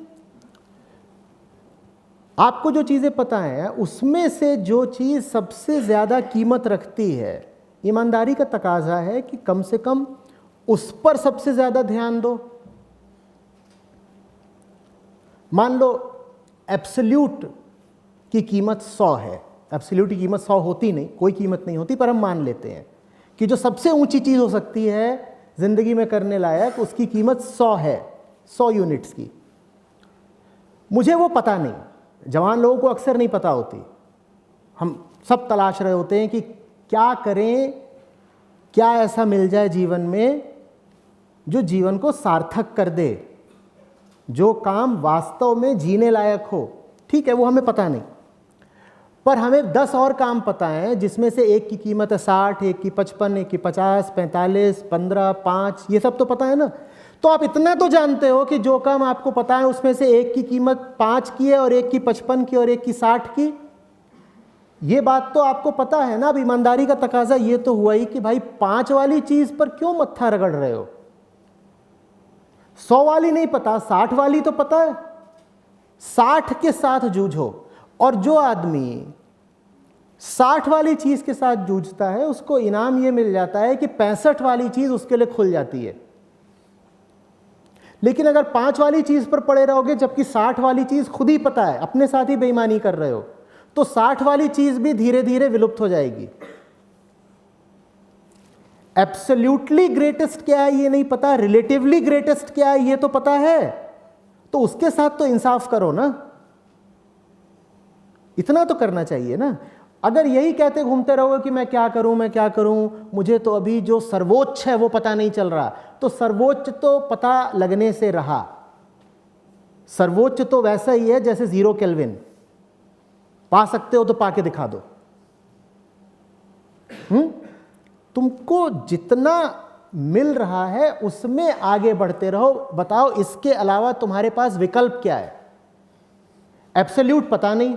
आपको जो चीज़ें पता है उसमें से जो चीज़ सबसे ज़्यादा कीमत रखती है, ईमानदारी का तकाजा है कि कम से कम उस पर सबसे ज़्यादा ध्यान दो। मान लो एब्सोल्यूट की कीमत 100 है, एब्सोल्यूट की कीमत 100 होती नहीं, कोई कीमत नहीं होती, पर हम मान लेते हैं कि जो सबसे ऊंची चीज़ हो सकती है ज़िंदगी में करने लायक, उसकी कीमत 100 है, 100 यूनिट्स की। मुझे वो पता नहीं, जवान लोगों को अक्सर नहीं पता होती। हम सब तलाश रहे होते हैं कि क्या करें, क्या ऐसा मिल जाए जीवन में जो जीवन को सार्थक कर दे, जो काम वास्तव में जीने लायक हो। ठीक है, वो हमें पता नहीं, पर हमें 10 और काम पता है जिसमें से एक की कीमत है 60, एक की 55, एक की 50, 45, 15, 5, ये सब तो पता है ना। तो आप इतना तो जानते हो कि जो काम आपको पता है उसमें से एक की कीमत 5 की है और एक की 55 की और एक की 60 की। ये बात तो आपको पता है ना। अब ईमानदारी का तकाजा ये तो हुआ ही कि भाई 5 वाली चीज पर क्यों मत्था रगड़ रहे हो। 100 वाली नहीं पता, 60 वाली तो पता है। 60 के साथ जूझो, और जो आदमी 60 वाली चीज के साथ जूझता है उसको इनाम ये मिल जाता है कि 65 वाली चीज उसके लिए खुल जाती है। लेकिन अगर 5 वाली चीज पर पड़े रहोगे जबकि 60 वाली चीज खुद ही पता है, अपने साथ ही बेईमानी कर रहे हो, तो 60 वाली चीज भी धीरे धीरे विलुप्त हो जाएगी। एब्सोल्युटली ग्रेटेस्ट क्या है ये नहीं पता, रिलेटिवली ग्रेटेस्ट क्या है ये तो पता है, तो उसके साथ तो इंसाफ करो ना। इतना तो करना चाहिए ना। अगर यही कहते घूमते रहोगे कि मैं क्या करूं, मैं क्या करूं, मुझे तो अभी जो सर्वोच्च है वो पता नहीं चल रहा, तो सर्वोच्च तो पता लगने से रहा। सर्वोच्च तो वैसा ही है जैसे 0 केल्विन, पा सकते हो तो पाके दिखा दो। तुमको जितना मिल रहा है उसमें आगे बढ़ते रहो। बताओ इसके अलावा तुम्हारे पास विकल्प क्या है। एब्सोल्यूट पता नहीं,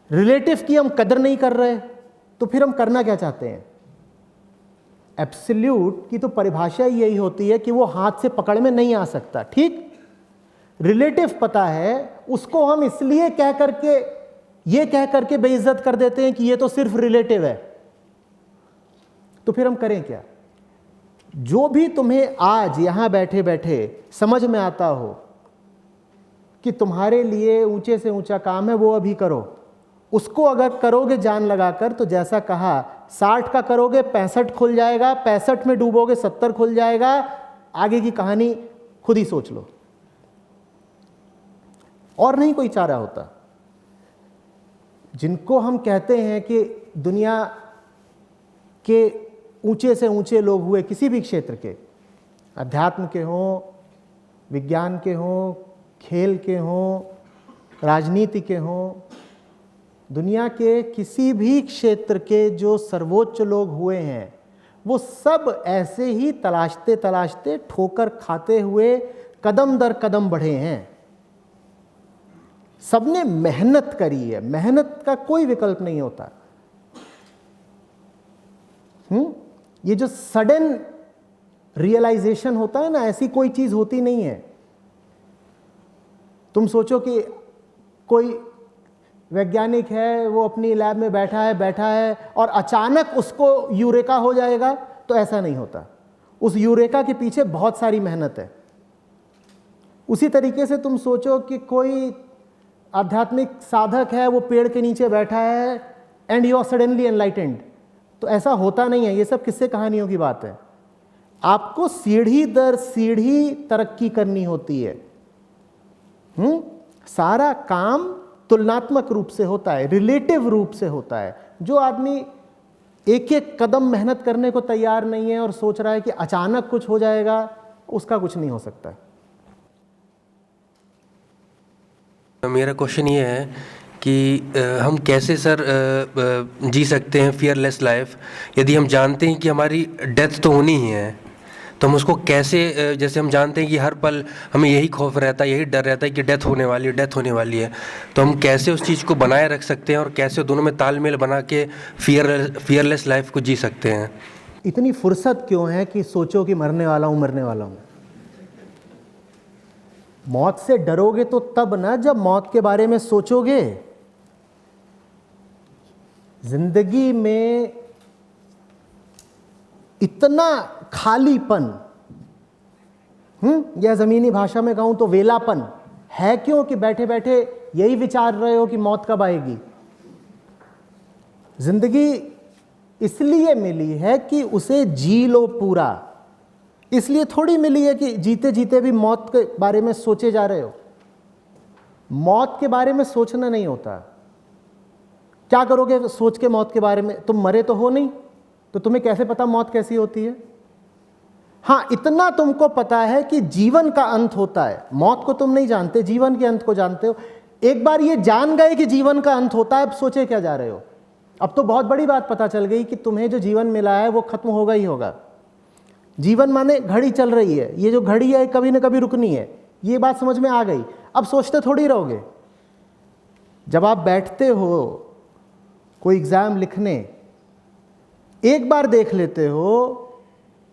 रिलेटिव की हम कदर नहीं कर रहे, तो फिर हम करना क्या चाहते हैं। एब्सोल्यूट की तो परिभाषा ही यही होती है कि वो हाथ से पकड़ में नहीं आ सकता, ठीक। रिलेटिव पता है, उसको हम इसलिए कह करके बेइज्जत कर देते हैं कि ये तो सिर्फ रिलेटिव है। तो फिर हम करें क्या। जो भी तुम्हें आज यहां बैठे बैठे समझ में आता हो कि तुम्हारे लिए ऊंचे से ऊंचा काम है, वो अभी करो। उसको अगर करोगे जान लगाकर, तो जैसा कहा 60 का करोगे 65 खुल जाएगा, 65 में डूबोगे 70 खुल जाएगा। आगे की कहानी खुद ही सोच लो, और नहीं कोई चारा होता। जिनको हम कहते हैं कि दुनिया के ऊंचे से ऊंचे लोग हुए, किसी भी क्षेत्र के, अध्यात्म के हों, विज्ञान के हों, खेल के हों, राजनीति के हों, दुनिया के किसी भी क्षेत्र के जो सर्वोच्च लोग हुए हैं, वो सब ऐसे ही तलाशते तलाशते, ठोकर खाते हुए कदम दर कदम बढ़े हैं। सबने मेहनत करी है, मेहनत का कोई विकल्प नहीं होता। ये जो सडन रियलाइजेशन होता है ना, ऐसी कोई चीज होती नहीं है। तुम सोचो कि कोई वैज्ञानिक है, वो अपनी लैब में बैठा है और अचानक उसको यूरेका हो जाएगा, तो ऐसा नहीं होता। उस यूरेका के पीछे बहुत सारी मेहनत है। उसी तरीके से तुम सोचो कि कोई आध्यात्मिक साधक है, वो पेड़ के नीचे बैठा है and you are suddenly enlightened, तो ऐसा होता नहीं है। ये सब किस्से कहानियों की बात है। आपको सीढ़ी दर सीढ़ी तरक्की करनी होती है। सारा काम तुलनात्मक रूप से होता है, रिलेटिव रूप से होता है। जो आदमी एक एक कदम मेहनत करने को तैयार नहीं है और सोच रहा है कि अचानक कुछ हो जाएगा, उसका कुछ नहीं हो सकता। मेरा क्वेश्चन ये है कि हम कैसे सर जी सकते हैं फियरलेस लाइफ, यदि हम जानते हैं कि हमारी डेथ तो होनी ही है, तो हम उसको कैसे, जैसे हम जानते हैं कि हर पल हमें यही खौफ रहता है, यही डर रहता है कि डेथ होने वाली है, डेथ होने वाली है, तो हम कैसे उस चीज़ को बनाए रख सकते हैं और कैसे दोनों में तालमेल बना के फियरलेस लाइफ को जी सकते हैं? इतनी फुर्सत क्यों है कि सोचो कि मरने वाला हूं, मरने वाला हूं। मौत से डरोगे तो तब ना जब मौत के बारे में सोचोगे। जिंदगी में इतना खालीपन, या जमीनी भाषा में कहूं तो वेलापन है क्यों कि बैठे बैठे यही विचार रहे हो कि मौत कब आएगी। जिंदगी इसलिए मिली है कि उसे जी लो पूरा, इसलिए थोड़ी मिली है कि जीते जीते भी मौत के बारे में सोचे जा रहे हो। मौत के बारे में सोचना नहीं होता। क्या करोगे सोच के मौत के बारे में? तुम मरे तो हो नहीं, तो तुम्हें कैसे पता मौत कैसी होती है? हाँ, इतना तुमको पता है कि जीवन का अंत होता है। मौत को तुम नहीं जानते, जीवन के अंत को जानते हो। एक बार ये जान गए कि जीवन का अंत होता है, अब सोचे क्या जा रहे हो? अब तो बहुत बड़ी बात पता चल गई कि तुम्हें जो जीवन मिला है वो खत्म होगा ही होगा। जीवन माने घड़ी चल रही है, ये जो घड़ी है कभी ना कभी रुकनी है, ये बात समझ में आ गई। अब सोचते थोड़ी रहोगे। जब आप बैठते हो कोई एग्जाम लिखने, एक बार देख लेते हो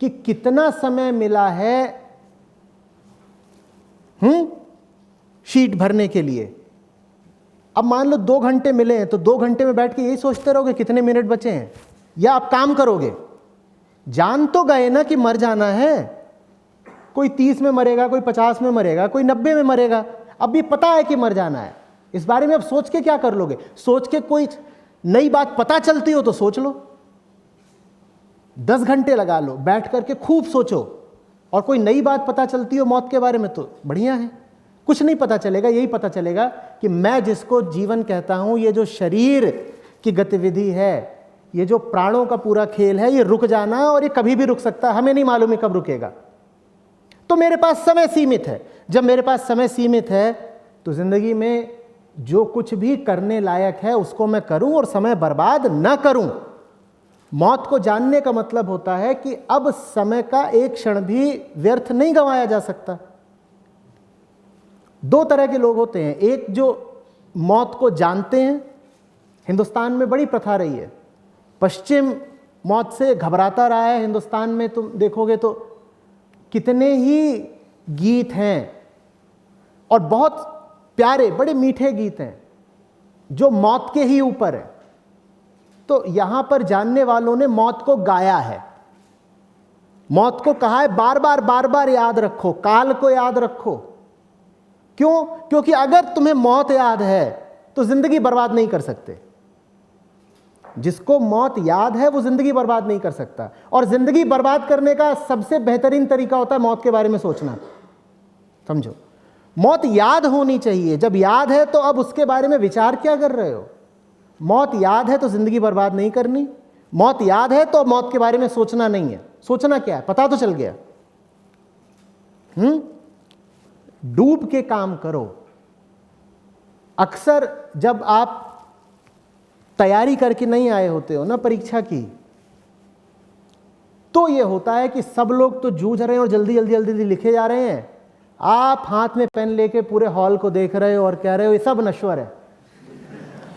कि कितना समय मिला है शीट भरने के लिए। अब मान लो 2 घंटे मिले हैं, तो 2 घंटे में बैठ के यही सोचते रहोगे कितने मिनट बचे हैं, या आप काम करोगे? जान तो गए ना कि मर जाना है। कोई 30 में मरेगा, कोई 50 में मरेगा, कोई 90 में मरेगा। अब भी पता है कि मर जाना है। इस बारे में अब सोच के क्या कर लोगे? सोच के कोई नई बात पता चलती हो तो सोच लो। 10 घंटे लगा लो बैठ करके खूब सोचो, और कोई नई बात पता चलती हो मौत के बारे में तो बढ़िया है। कुछ नहीं पता चलेगा, यही पता चलेगा कि मैं जिसको जीवन कहता हूं, ये जो शरीर की गतिविधि है, ये जो प्राणों का पूरा खेल है, ये रुक जाना और ये कभी भी रुक सकता है। हमें नहीं मालूम है कब रुकेगा। तो मेरे पास समय सीमित है। जब मेरे पास समय सीमित है तो जिंदगी में जो कुछ भी करने लायक है उसको मैं करूं और समय बर्बाद ना करूं। मौत को जानने का मतलब होता है कि अब समय का एक क्षण भी व्यर्थ नहीं गंवाया जा सकता। 2 तरह के लोग होते हैं, एक जो मौत को जानते हैं। हिंदुस्तान में बड़ी प्रथा रही है, पश्चिम मौत से घबराता रहा है। हिंदुस्तान में तुम देखोगे तो कितने ही गीत हैं, और बहुत प्यारे बड़े मीठे गीत हैं जो मौत के ही ऊपर है। तो यहां पर जानने वालों ने मौत को गाया है, मौत को कहा है बार बार बार बार याद रखो, काल को याद रखो। क्यों? क्योंकि अगर तुम्हें मौत याद है तो जिंदगी बर्बाद नहीं कर सकते। जिसको मौत याद है वो जिंदगी बर्बाद नहीं कर सकता, और जिंदगी बर्बाद करने का सबसे बेहतरीन तरीका होता है मौत के बारे में सोचना। समझो, मौत याद होनी चाहिए। जब याद है तो अब उसके बारे में विचार क्या कर रहे हो? मौत याद है तो जिंदगी बर्बाद नहीं करनी। मौत याद है तो मौत के बारे में सोचना नहीं है। सोचना क्या है? पता तो चल गया। डूब के काम करो। अक्सर जब आप तैयारी करके नहीं आए होते हो ना परीक्षा की, तो ये होता है कि सब लोग तो जूझ रहे हैं और जल्दी जल्दी जल्दी लिखे जा रहे हैं। आप हाथ में पेन लेके पूरे हॉल को देख रहे हो और कह रहे हो ये सब नश्वर है,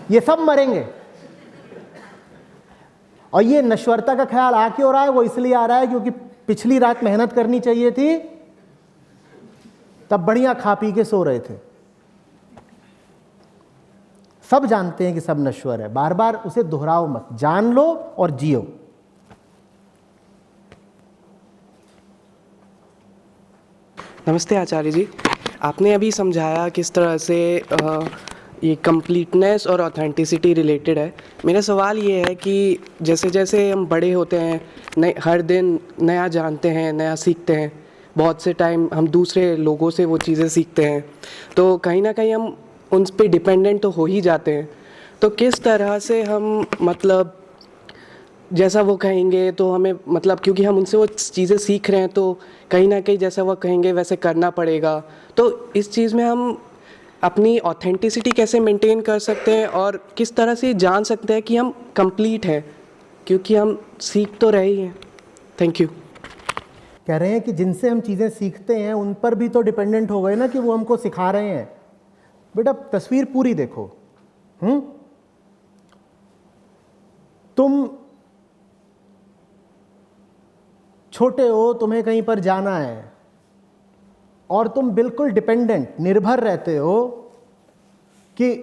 ये सब मरेंगे। और ये नश्वरता का ख्याल आ क्यों रहा है? वो इसलिए आ रहा है क्योंकि पिछली रात मेहनत करनी चाहिए थी, तब बढ़िया खा पी के सो रहे थे। सब जानते हैं कि सब नश्वर है, बार बार उसे दोहराओ मत, जान लो और जियो। नमस्ते आचार्य जी, आपने अभी समझाया किस तरह से ये कंप्लीटनेस और ऑथेंटिसिटी रिलेटेड है। मेरा सवाल ये है कि जैसे जैसे हम बड़े होते हैं, नए हर दिन नया जानते हैं, नया सीखते हैं, बहुत से टाइम हम दूसरे लोगों से वो चीज़ें सीखते हैं, तो कहीं ना कहीं हम उन पे डिपेंडेंट तो हो ही जाते हैं। तो किस तरह से हम मतलब जैसा वो कहेंगे तो हमें मतलब, क्योंकि हम उनसे वो चीज़ें सीख रहे हैं तो कहीं ना कहीं जैसा वो कहेंगे वैसे करना पड़ेगा। तो इस चीज़ में हम अपनी ऑथेंटिसिटी कैसे मेंटेन कर सकते हैं और किस तरह से जान सकते हैं कि हम कंप्लीट हैं, क्योंकि हम सीख तो रहे ही हैं। Thank you. कह रहे हैं कि जिनसे हम चीज़ें सीखते हैं उन पर भी तो डिपेंडेंट हो गए ना कि वो हमको सिखा रहे हैं। बेटा तस्वीर पूरी देखो। तुम छोटे हो, तुम्हें कहीं पर जाना है और तुम बिल्कुल डिपेंडेंट, निर्भर रहते हो कि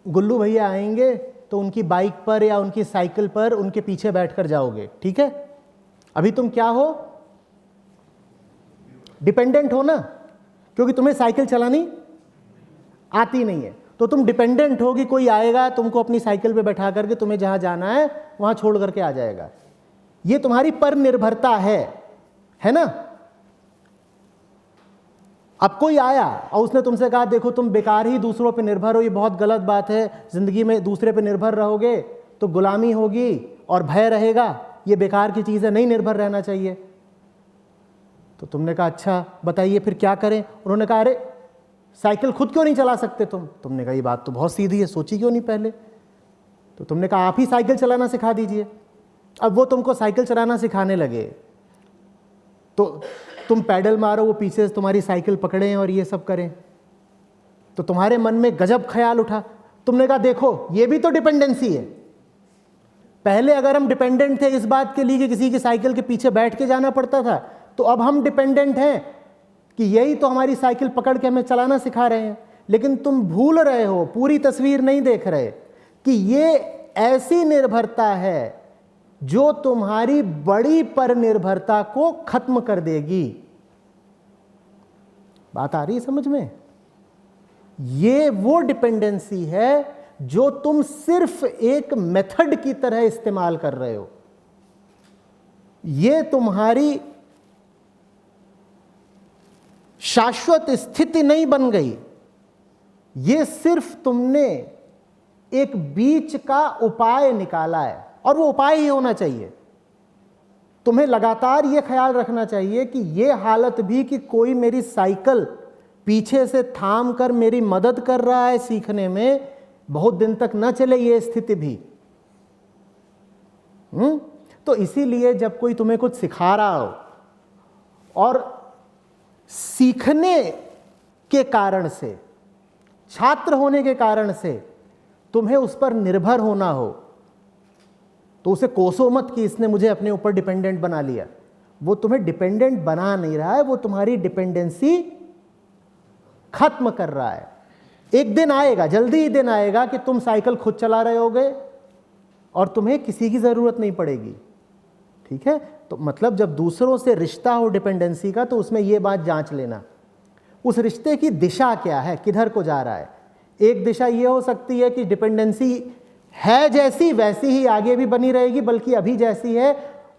गुल्लू भैया आएंगे तो उनकी बाइक पर या उनकी साइकिल पर उनके पीछे बैठकर जाओगे। ठीक है, अभी तुम क्या हो? डिपेंडेंट हो ना, क्योंकि तुम्हें साइकिल चलानी आती नहीं है। तो तुम डिपेंडेंट हो कि कोई आएगा, तुमको अपनी साइकिल पे बैठा करके तुम्हें जहां जाना है वहां छोड़ करके आ जाएगा। ये तुम्हारी पर निर्भरता है ना। अब कोई आया और उसने तुमसे कहा देखो तुम बेकार ही दूसरों पे निर्भर हो, ये बहुत गलत बात है, जिंदगी में दूसरे पे निर्भर रहोगे तो गुलामी होगी और भय रहेगा, ये बेकार की चीज़ है, नहीं निर्भर रहना चाहिए। तो तुमने कहा अच्छा बताइए फिर क्या करें। उन्होंने कहा अरे साइकिल खुद क्यों नहीं चला सकते तुम? तुमने कहा ये बात तो बहुत सीधी है, सोची क्यों नहीं पहले? तो तुमने कहा आप ही साइकिल चलाना सिखा दीजिए। अब वो तुमको साइकिल चलाना सिखाने लगे तो तुम पैडल मारो, वो पीछे से तुम्हारी साइकिल पकड़ें और ये सब करें, तो तुम्हारे मन में गजब ख्याल उठा। तुमने कहा देखो ये भी तो डिपेंडेंसी है। पहले अगर हम डिपेंडेंट थे इस बात के लिए कि किसी की साइकिल के पीछे बैठ के जाना पड़ता था, तो अब हम डिपेंडेंट हैं कि यही तो हमारी साइकिल पकड़ के हमें चलाना सिखा रहे हैं। लेकिन तुम भूल रहे हो, पूरी तस्वीर नहीं देख रहे कि ये ऐसी निर्भरता है जो तुम्हारी बड़ी पर निर्भरता को खत्म कर देगी। बात आ रही है समझ में? ये वो डिपेंडेंसी है जो तुम सिर्फ एक मेथड की तरह इस्तेमाल कर रहे हो। ये तुम्हारी शाश्वत स्थिति नहीं बन गई, ये सिर्फ तुमने एक बीच का उपाय निकाला है, और वो उपाय ही होना चाहिए। तुम्हें लगातार ये ख्याल रखना चाहिए कि ये हालत भी कि कोई मेरी साइकिल पीछे से थाम कर मेरी मदद कर रहा है सीखने में, बहुत दिन तक न चले ये स्थिति भी। तो इसीलिए जब कोई तुम्हें कुछ सिखा रहा हो और सीखने के कारण से, छात्र होने के कारण से तुम्हें उस पर निर्भर होना हो, तो उसे कोसो मत कि इसने मुझे अपने ऊपर डिपेंडेंट बना लिया। वो तुम्हें डिपेंडेंट बना नहीं रहा है, वो तुम्हारी डिपेंडेंसी खत्म कर रहा है। एक दिन आएगा, जल्दी ही दिन आएगा कि तुम साइकिल खुद चला रहे होगे और तुम्हें किसी की ज़रूरत नहीं पड़ेगी। ठीक है, तो मतलब जब दूसरों से रिश्ता हो डिपेंडेंसी का, तो उसमें ये बात जांच लेना उस रिश्ते की दिशा क्या है, किधर को जा रहा है। एक दिशा ये हो सकती है कि डिपेंडेंसी है जैसी वैसी ही आगे भी बनी रहेगी, बल्कि अभी जैसी है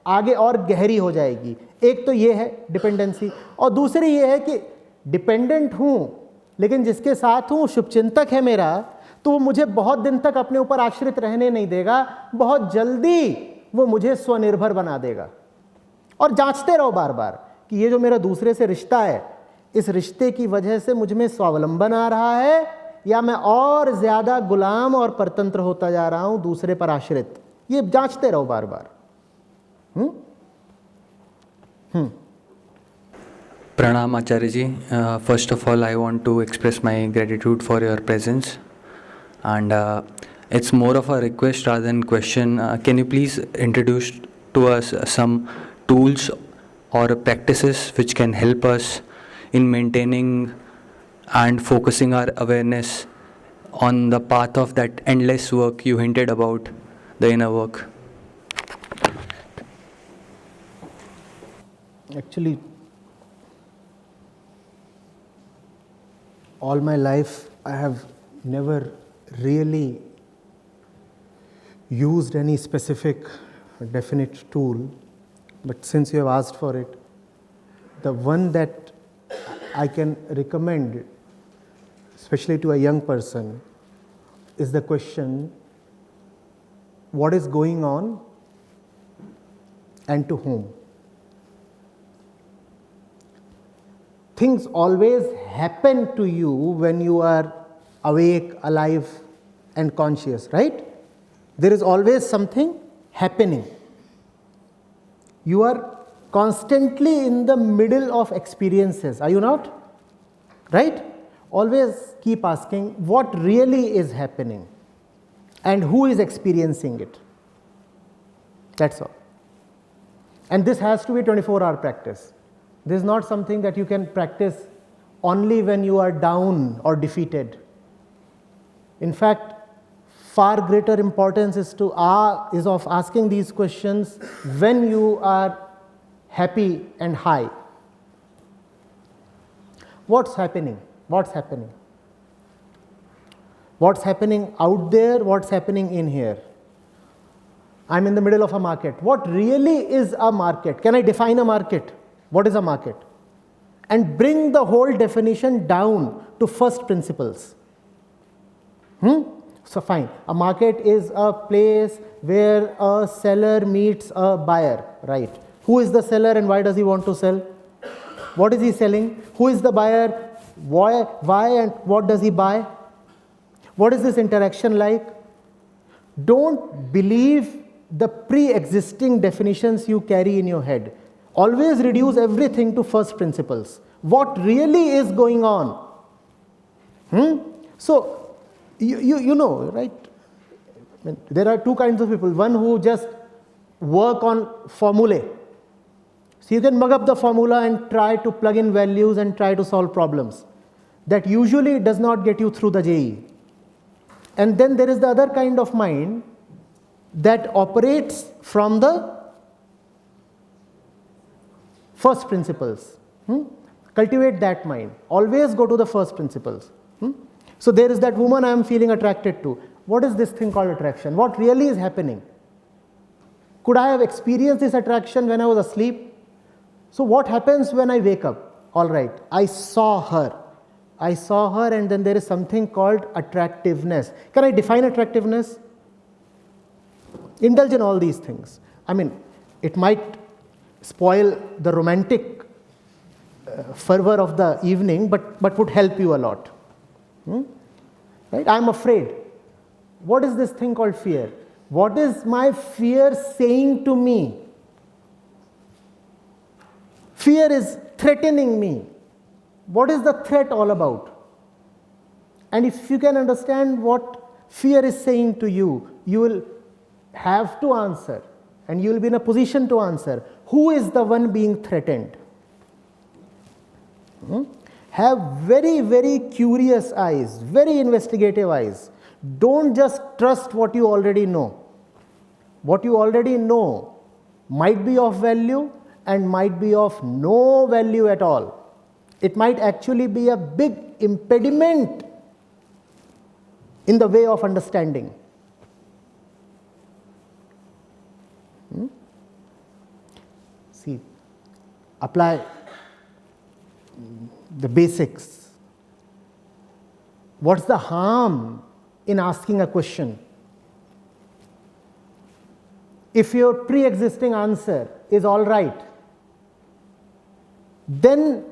आगे और गहरी हो जाएगी। एक तो ये है डिपेंडेंसी, और दूसरी ये है कि डिपेंडेंट हूँ लेकिन जिसके साथ हूँ शुभचिंतक है मेरा, तो वो मुझे बहुत दिन तक अपने ऊपर आश्रित रहने नहीं देगा, बहुत जल्दी वो मुझे स्वनिर्भर बना देगा। और जांचते रहो बार बार कि ये जो मेरा दूसरे से रिश्ता है, इस रिश्ते की वजह से मुझ में स्वावलंबन आ रहा है या मैं और ज़्यादा गुलाम और परतंत्र होता जा रहा हूँ, दूसरे पर आश्रित। ये जांचते रहो बार बार। Pranam Acharya ji, first of all I want to express my gratitude for your presence, and it's more of a request rather than question. Can you please introduce to us some tools or practices which can help us in maintaining and focusing our awareness on the path of that endless work you hinted about, the inner work? Actually, all my life I have never really used any specific definite tool, but since you have asked for it, the one that I can recommend, especially to a young person, is the question, what is going on and to whom? Things always happen to you when you are awake, alive, and conscious, right? There is always something happening. You are constantly in the middle of experiences, are you not? Right? Always keep asking what really is happening and who is experiencing it. That's all. And this has to be 24-hour practice. This is not something that you can practice only when you are down or defeated. In fact, far greater importance is of asking these questions when you are happy and high. What's happening? What's happening? What's happening out there? What's happening in here? I'm in the middle of a market. What really is a market? Can I define a market? What is a market? And bring the whole definition down to first principles. So fine, a market is a place where a seller meets a buyer, right? Who is the seller and why does he want to sell? What is he selling? Who is the buyer? Why and what does he buy? What is this interaction like? Don't believe the pre-existing definitions you carry in your head. Always reduce everything to first principles. What really is going on? So, you know, right? I mean, there are two kinds of people. One who just work on formulae. So you can mug up the formula and try to plug in values and try to solve problems. That usually does not get you through the JEE. And then there is the other kind of mind that operates from the first principles. Cultivate that mind. Always go to the first principles. So there is that woman I am feeling attracted to. What is this thing called attraction? What really is happening? Could I have experienced this attraction when I was asleep? So what happens when I wake up? All right, I saw her. I saw her, and then there is something called attractiveness. Can I define attractiveness? Indulge in all these things. I mean, it might spoil the romantic fervor of the evening, but would help you a lot. Right? I am afraid. What is this thing called fear? What is my fear saying to me? Fear is threatening me. What is the threat all about? And if you can understand what fear is saying to you, you will have to answer, and you will be in a position to answer. Who is the one being threatened? Have very, very curious eyes, very investigative eyes. Don't just trust what you already know. What you already know might be of value and might be of no value at all. It might actually be a big impediment in the way of understanding. See, apply the basics. What's the harm in asking a question? If your pre-existing answer is all right, then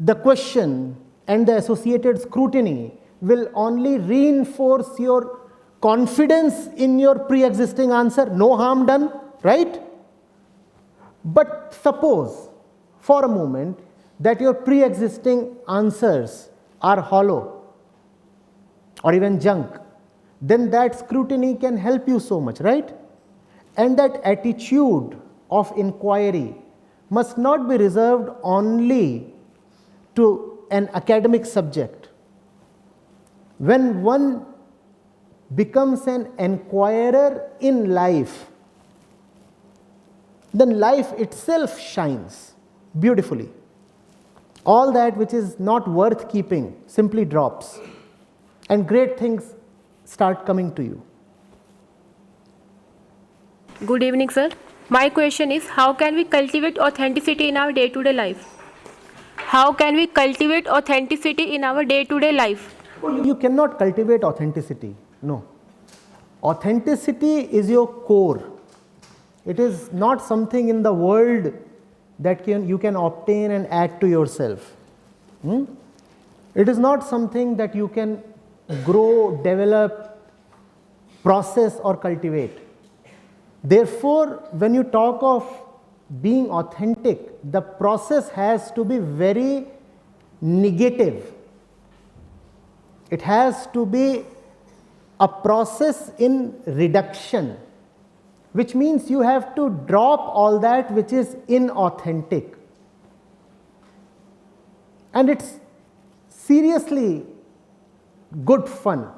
the question and the associated scrutiny will only reinforce your confidence in your pre-existing answer. No harm done, right? But suppose for a moment that your pre-existing answers are hollow or even junk, then that scrutiny can help you so much, right? And that attitude of inquiry must not be reserved only to an academic subject. When one becomes an inquirer in life, then life itself shines beautifully. All that which is not worth keeping simply drops, and great things start coming to you. Good evening, sir. My question is, how can we cultivate authenticity in our day-to-day life? How can we cultivate authenticity in our day-to-day life? You cannot cultivate authenticity. No. Authenticity is your core. It is not something in the world that you can obtain and add to yourself. It is not something that you can grow, develop, process or cultivate. Therefore, when you talk of being authentic, the process has to be very negative. It has to be a process in reduction, which means you have to drop all that which is inauthentic. And it's seriously good fun.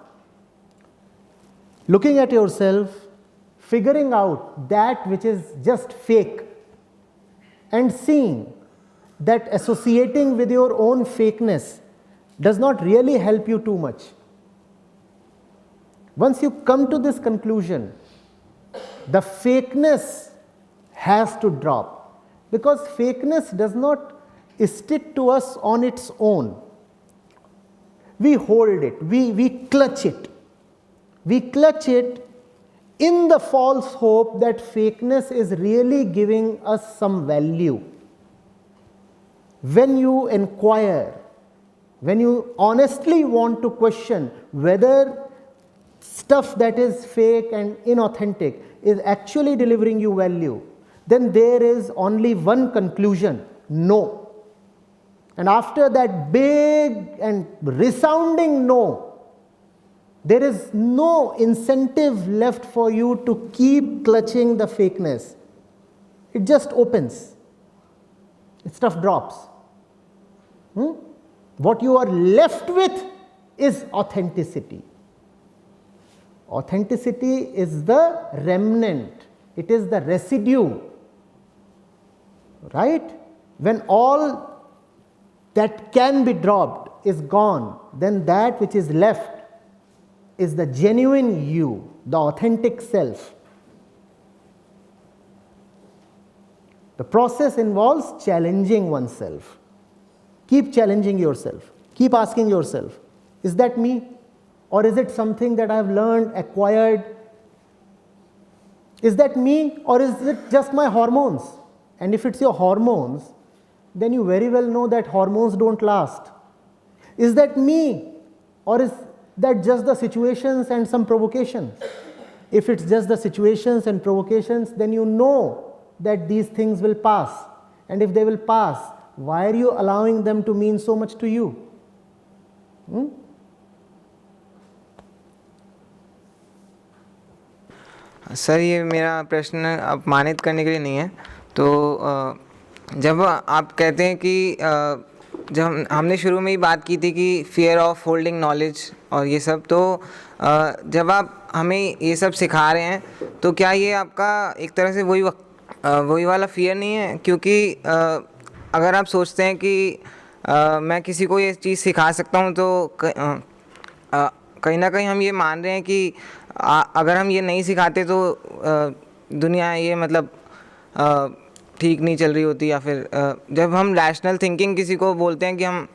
Looking at yourself, figuring out that which is just fake, and seeing that associating with your own fakeness does not really help you too much. Once you come to this conclusion, the fakeness has to drop, because fakeness does not stick to us on its own. We hold it, we clutch it. We clutch it in the false hope that fakeness is really giving us some value. When you inquire, when you honestly want to question whether stuff that is fake and inauthentic is actually delivering you value, then there is only one conclusion: no. And after that big and resounding no, there is no incentive left for you to keep clutching the fakeness. It just opens. Stuff drops. What you are left with is authenticity. Authenticity is the remnant. It is the residue. Right? When all that can be dropped is gone, then that which is left is the genuine you, the authentic self. The process involves challenging oneself. Keep challenging yourself. Keep asking yourself, is that me? Or is it something that I have learned, acquired? Is that me, or is it just my hormones? And if it's your hormones, then you very well know that hormones don't last. Is that me, or is that just the situations and some provocations? If it's just the situations and provocations, then you know that these things will pass. And if they will pass, why are you allowing them to mean so much to you? Sir, ये मेरा प्रश्न अपमानित करने के लिए नहीं है। तो जब आप कहते हैं कि जब हमने शुरू में ही बात की थी कि फियर ऑफ होल्डिंग नॉलेज और ये सब, तो जब आप हमें ये सब सिखा रहे हैं, तो क्या ये आपका एक तरह से वही वाला फियर नहीं है? क्योंकि अगर आप सोचते हैं कि मैं किसी को ये चीज़ सिखा सकता हूँ, तो कहीं ना कहीं हम ये मान रहे हैं कि अगर हम ये नहीं सिखाते तो दुनिया ये मतलब ठीक नहीं चल रही होती। या फिर जब हम रैशनल थिंकिंग किसी को बोलते हैं कि हम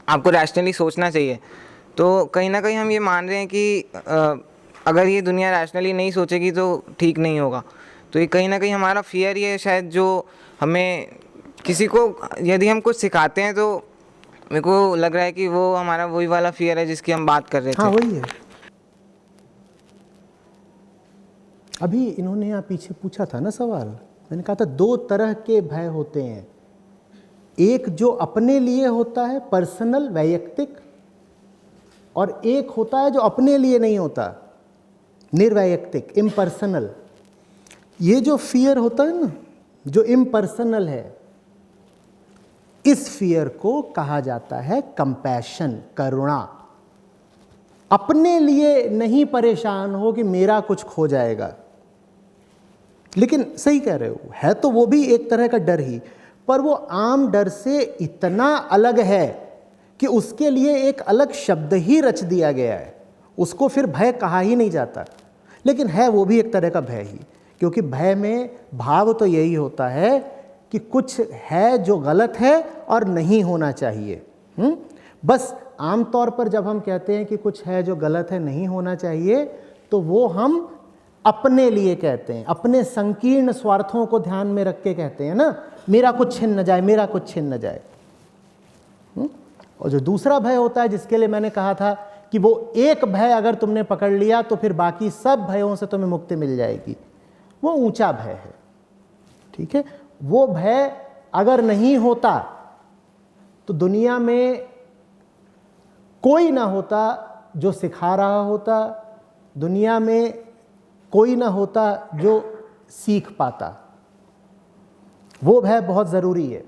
आपको रैशनली सोचना चाहिए, तो कहीं ना कहीं हम ये मान रहे हैं कि अगर ये दुनिया रैशनली नहीं सोचेगी तो ठीक नहीं होगा। तो ये कहीं ना कहीं हमारा फियर ही है शायद, जो हमें किसी को यदि हम कुछ सिखाते हैं, तो मेरे को लग रहा है कि वो हमारा वही वाला फियर है जिसकी हम बात कर रहे थे। हाँ, वही है। अभी इन्होंने यहाँ पीछे पूछा था ना सवाल, मैंने कहा था दो तरह के भय होते हैं। एक जो अपने लिए होता है, पर्सनल, वैयक्तिक, और एक होता है जो अपने लिए नहीं होता, निर्वैयक्तिक, इम्पर्सनल। ये जो फियर होता है ना, जो इम्पर्सनल है, इस फियर को कहा जाता है कंपैशन, करुणा। अपने लिए नहीं परेशान हो कि मेरा कुछ खो जाएगा। लेकिन सही कह रहे हो, है तो वो भी एक तरह का डर ही, पर वो आम डर से इतना अलग है कि उसके लिए एक अलग शब्द ही रच दिया गया है। उसको फिर भय कहा ही नहीं जाता, लेकिन है वो भी एक तरह का भय ही, क्योंकि भय में भाव तो यही होता है कि कुछ है जो गलत है और नहीं होना चाहिए। बस आमतौर पर जब हम कहते हैं कि कुछ है जो गलत है, नहीं होना चाहिए, तो वो हम अपने लिए कहते हैं, अपने संकीर्ण स्वार्थों को ध्यान में रख के कहते हैं ना, मेरा कुछ छिन न जाए, मेरा कुछ छिन न जाए। और जो दूसरा भय होता है, जिसके लिए मैंने कहा था कि वो एक भय अगर तुमने पकड़ लिया तो फिर बाकी सब भयों से तुम्हें मुक्ति मिल जाएगी, वो ऊंचा भय है। ठीक है, वो भय अगर नहीं होता तो दुनिया में कोई ना होता जो सिखा रहा होता, दुनिया में कोई ना होता जो सीख पाता। वो भय बहुत ज़रूरी है।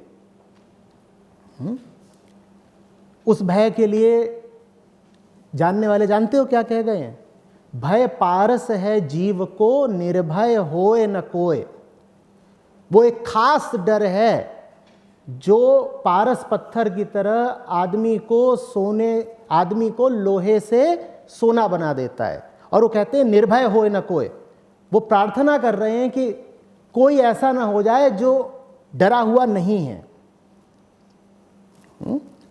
उस भय के लिए जानने वाले जानते हो क्या कह गए हैं? भय पारस है जीव को, निर्भय होए न कोय। वो एक खास डर है जो पारस पत्थर की तरह आदमी को लोहे से सोना बना देता है। और वो कहते हैं निर्भय होए न कोय। वो प्रार्थना कर रहे हैं कि कोई ऐसा ना हो जाए जो डरा हुआ नहीं है।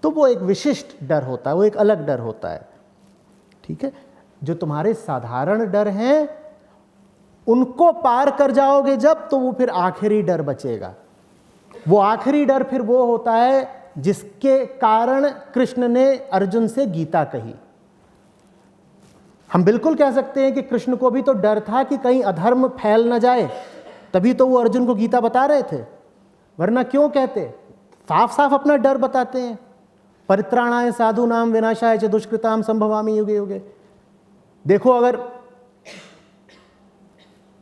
तो वो एक विशिष्ट डर होता है, वो एक अलग डर होता है। ठीक है, जो तुम्हारे साधारण डर हैं उनको पार कर जाओगे जब, तो वो फिर आखिरी डर बचेगा। वो आखिरी डर फिर वो होता है जिसके कारण कृष्ण ने अर्जुन से गीता कही। हम बिल्कुल कह सकते हैं कि कृष्ण को भी तो डर था कि कहीं अधर्म फैल न जाए, तभी तो वो अर्जुन को गीता बता रहे थे, वरना क्यों कहते? साफ साफ अपना डर बताते हैं। परित्राणाय साधूनाम विनाशाय च दुष्कृताम संभवामि युगे युगे। देखो, अगर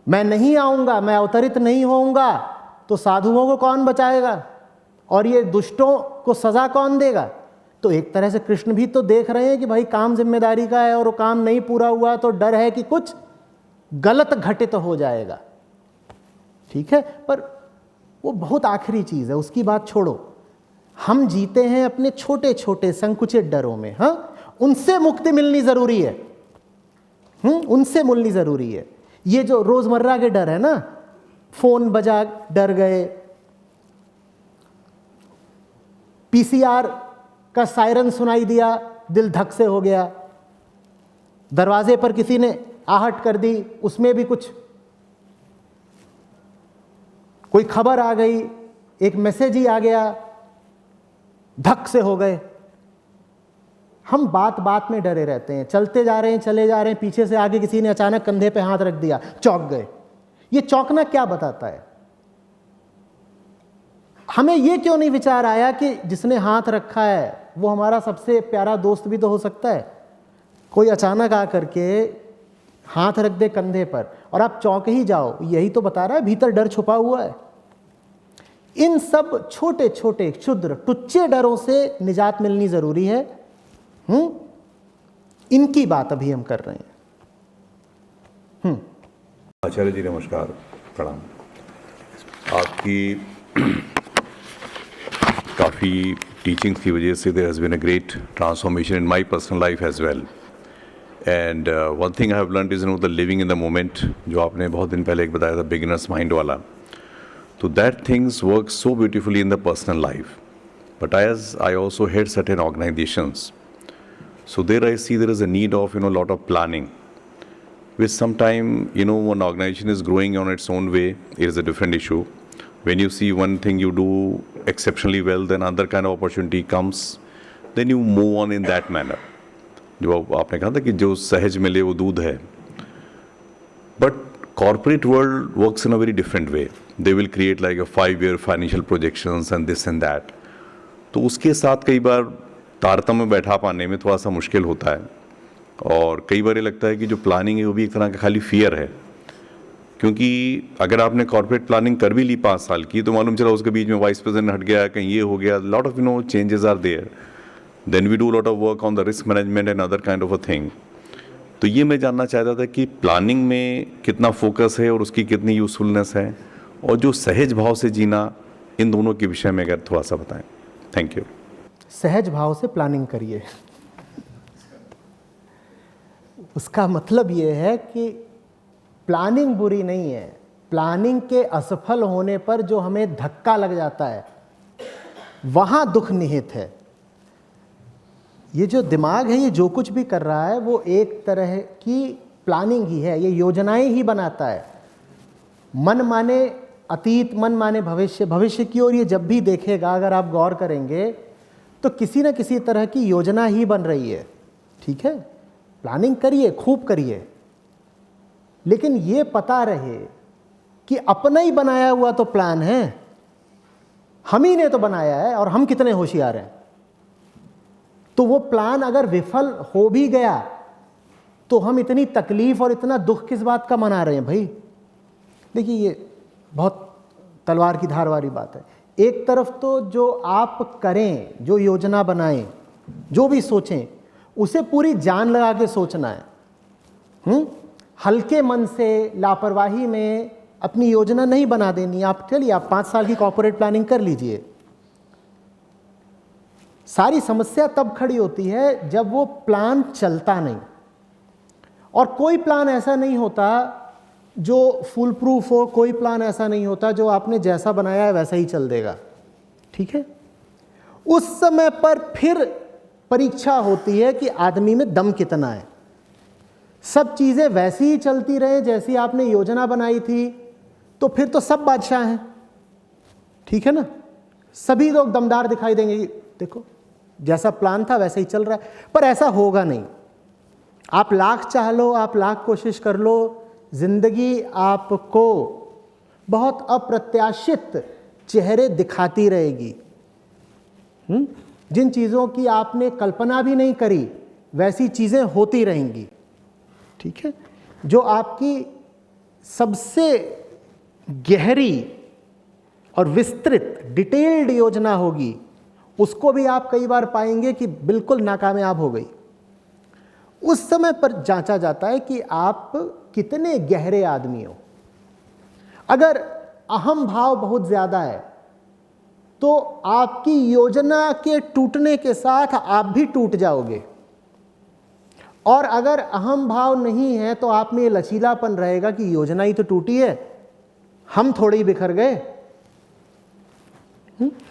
मैं नहीं आऊंगा, मैं अवतरित नहीं होऊंगा, तो साधुओं को कौन बचाएगा और ये दुष्टों को सजा कौन देगा? तो एक तरह से कृष्ण भी तो देख रहे हैं कि भाई काम जिम्मेदारी का है और वो काम नहीं पूरा हुआ तो डर है कि कुछ गलत घटित हो जाएगा। ठीक है, पर वो बहुत आखिरी चीज़ है, उसकी बात छोड़ो। हम जीते हैं अपने छोटे छोटे संकुचित डरों में। हाँ, उनसे मुक्ति मिलनी ज़रूरी है। उनसे मिलनी ज़रूरी है। ये जो रोज़मर्रा के डर है ना, फ़ोन बजा डर गए, पीसीआर का सायरन सुनाई दिया दिल धक से हो गया, दरवाजे पर किसी ने आहट कर दी, उसमें भी कोई खबर आ गई, एक मैसेज ही आ गया, धक से हो गए। हम बात बात में डरे रहते हैं, चलते जा रहे हैं, चले जा रहे हैं, पीछे से आगे किसी ने अचानक कंधे पे हाथ रख दिया, चौंक गए। ये चौंकना क्या बताता है? हमें ये क्यों नहीं विचार आया कि जिसने हाथ रखा है वो हमारा सबसे प्यारा दोस्त भी तो हो सकता है? कोई अचानक आकर के हाथ रख दे कंधे पर और आप चौंक ही जाओ, यही तो बता रहा है भीतर डर छुपा हुआ है। इन सब छोटे छोटे क्षुद्र टुच्चे डरों से निजात मिलनी जरूरी है। इनकी बात अभी हम कर रहे हैं। आचार्य जी नमस्कार, प्रणाम। आपकी काफ़ी टीचिंग्स की वजह से there has been a great transformation in my personal life as well. And one thing I have learned is the living in the moment, जो आपने बहुत दिन पहले एक बताया था, बिगिनर्स माइंड वाला। तो that things work so beautifully in the personal life, but as I also head certain organisations, so there I see there is a need of lot of planning, which sometime one organization is growing on its own way, it is a different issue. When you see one thing you do exceptionally well, then another kind of opportunity comes, then you move on in that manner. जो आपने कहा था कि जो सहज मिले वो दूध है, but corporate world works in a very different way. They will create like a 5-year financial projections and this and that. तो उसके साथ कई बार तारतम्य में बैठा पाने में थोड़ा सा मुश्किल होता है, और कई बार ये लगता है कि जो प्लानिंग है वो भी एक तरह का खाली फियर है। क्योंकि अगर आपने कॉर्पोरेट प्लानिंग कर भी ली 5 साल की, तो मालूम चला उसके बीच में वाइस प्रेसिडेंट हट गया, कहीं ये हो गया, lot of changes are there. Then we do lot of work on the risk management and other kind of a thing. तो ये मैं जानना चाहता था कि प्लानिंग में कितना फोकस है और उसकी कितनी यूजफुलनेस है, और जो सहज भाव से जीना, इन दोनों के विषय में अगर थोड़ा सा बताएं। Thank you. सहज भाव से प्लानिंग करिए। उसका मतलब ये है कि प्लानिंग बुरी नहीं है, प्लानिंग के असफल होने पर जो हमें धक्का लग जाता है वहाँ दुख निहित है। ये जो दिमाग है, ये जो कुछ भी कर रहा है वो एक तरह की प्लानिंग ही है, ये योजनाएं ही बनाता है। मन माने अतीत, मन माने भविष्य, भविष्य की ओर ये जब भी देखेगा, अगर आप गौर करेंगे तो किसी न किसी तरह की योजना ही बन रही है। ठीक है, प्लानिंग करिए, खूब करिए, लेकिन ये पता रहे कि अपना ही बनाया हुआ तो प्लान है, हम ही ने तो बनाया है और हम कितने होशियार हैं। तो वो प्लान अगर विफल हो भी गया तो हम इतनी तकलीफ और इतना दुख किस बात का मना रहे हैं भाई। देखिए, ये बहुत तलवार की धार वाली बात है। एक तरफ तो जो आप करें, जो योजना बनाएं, जो भी सोचें, उसे पूरी जान लगा के सोचना है। हल्के मन से, लापरवाही में अपनी योजना नहीं बना देनी। आप चलिए, आप 5 साल की कॉर्पोरेट प्लानिंग कर लीजिए। सारी समस्या तब खड़ी होती है जब वो प्लान चलता नहीं, और कोई प्लान ऐसा नहीं होता जो फुल प्रूफ हो, कोई प्लान ऐसा नहीं होता जो आपने जैसा बनाया है वैसा ही चल देगा। ठीक है, उस समय पर फिर परीक्षा होती है कि आदमी में दम कितना है। सब चीज़ें वैसी ही चलती रहे जैसी आपने योजना बनाई थी तो फिर तो सब बादशाह हैं। ठीक है ना, सभी लोग दमदार दिखाई देंगे, देखो जैसा प्लान था वैसे ही चल रहा है। पर ऐसा होगा नहीं। आप लाख चाह लो, आप लाख कोशिश कर लो, जिंदगी आपको बहुत अप्रत्याशित चेहरे दिखाती रहेगी। जिन चीज़ों की आपने कल्पना भी नहीं करी वैसी चीज़ें होती रहेंगी। ठीक है, जो आपकी सबसे गहरी और विस्तृत डिटेल्ड योजना होगी उसको भी आप कई बार पाएंगे कि बिल्कुल नाकामयाब हो गई। उस समय पर जांचा जाता है कि आप कितने गहरे आदमी हो। अगर अहम भाव बहुत ज़्यादा है तो आपकी योजना के टूटने के साथ आप भी टूट जाओगे, और अगर अहम भाव नहीं है तो आप में ये लचीलापन रहेगा कि योजना ही तो टूटी है, हम थोड़े ही बिखर गए।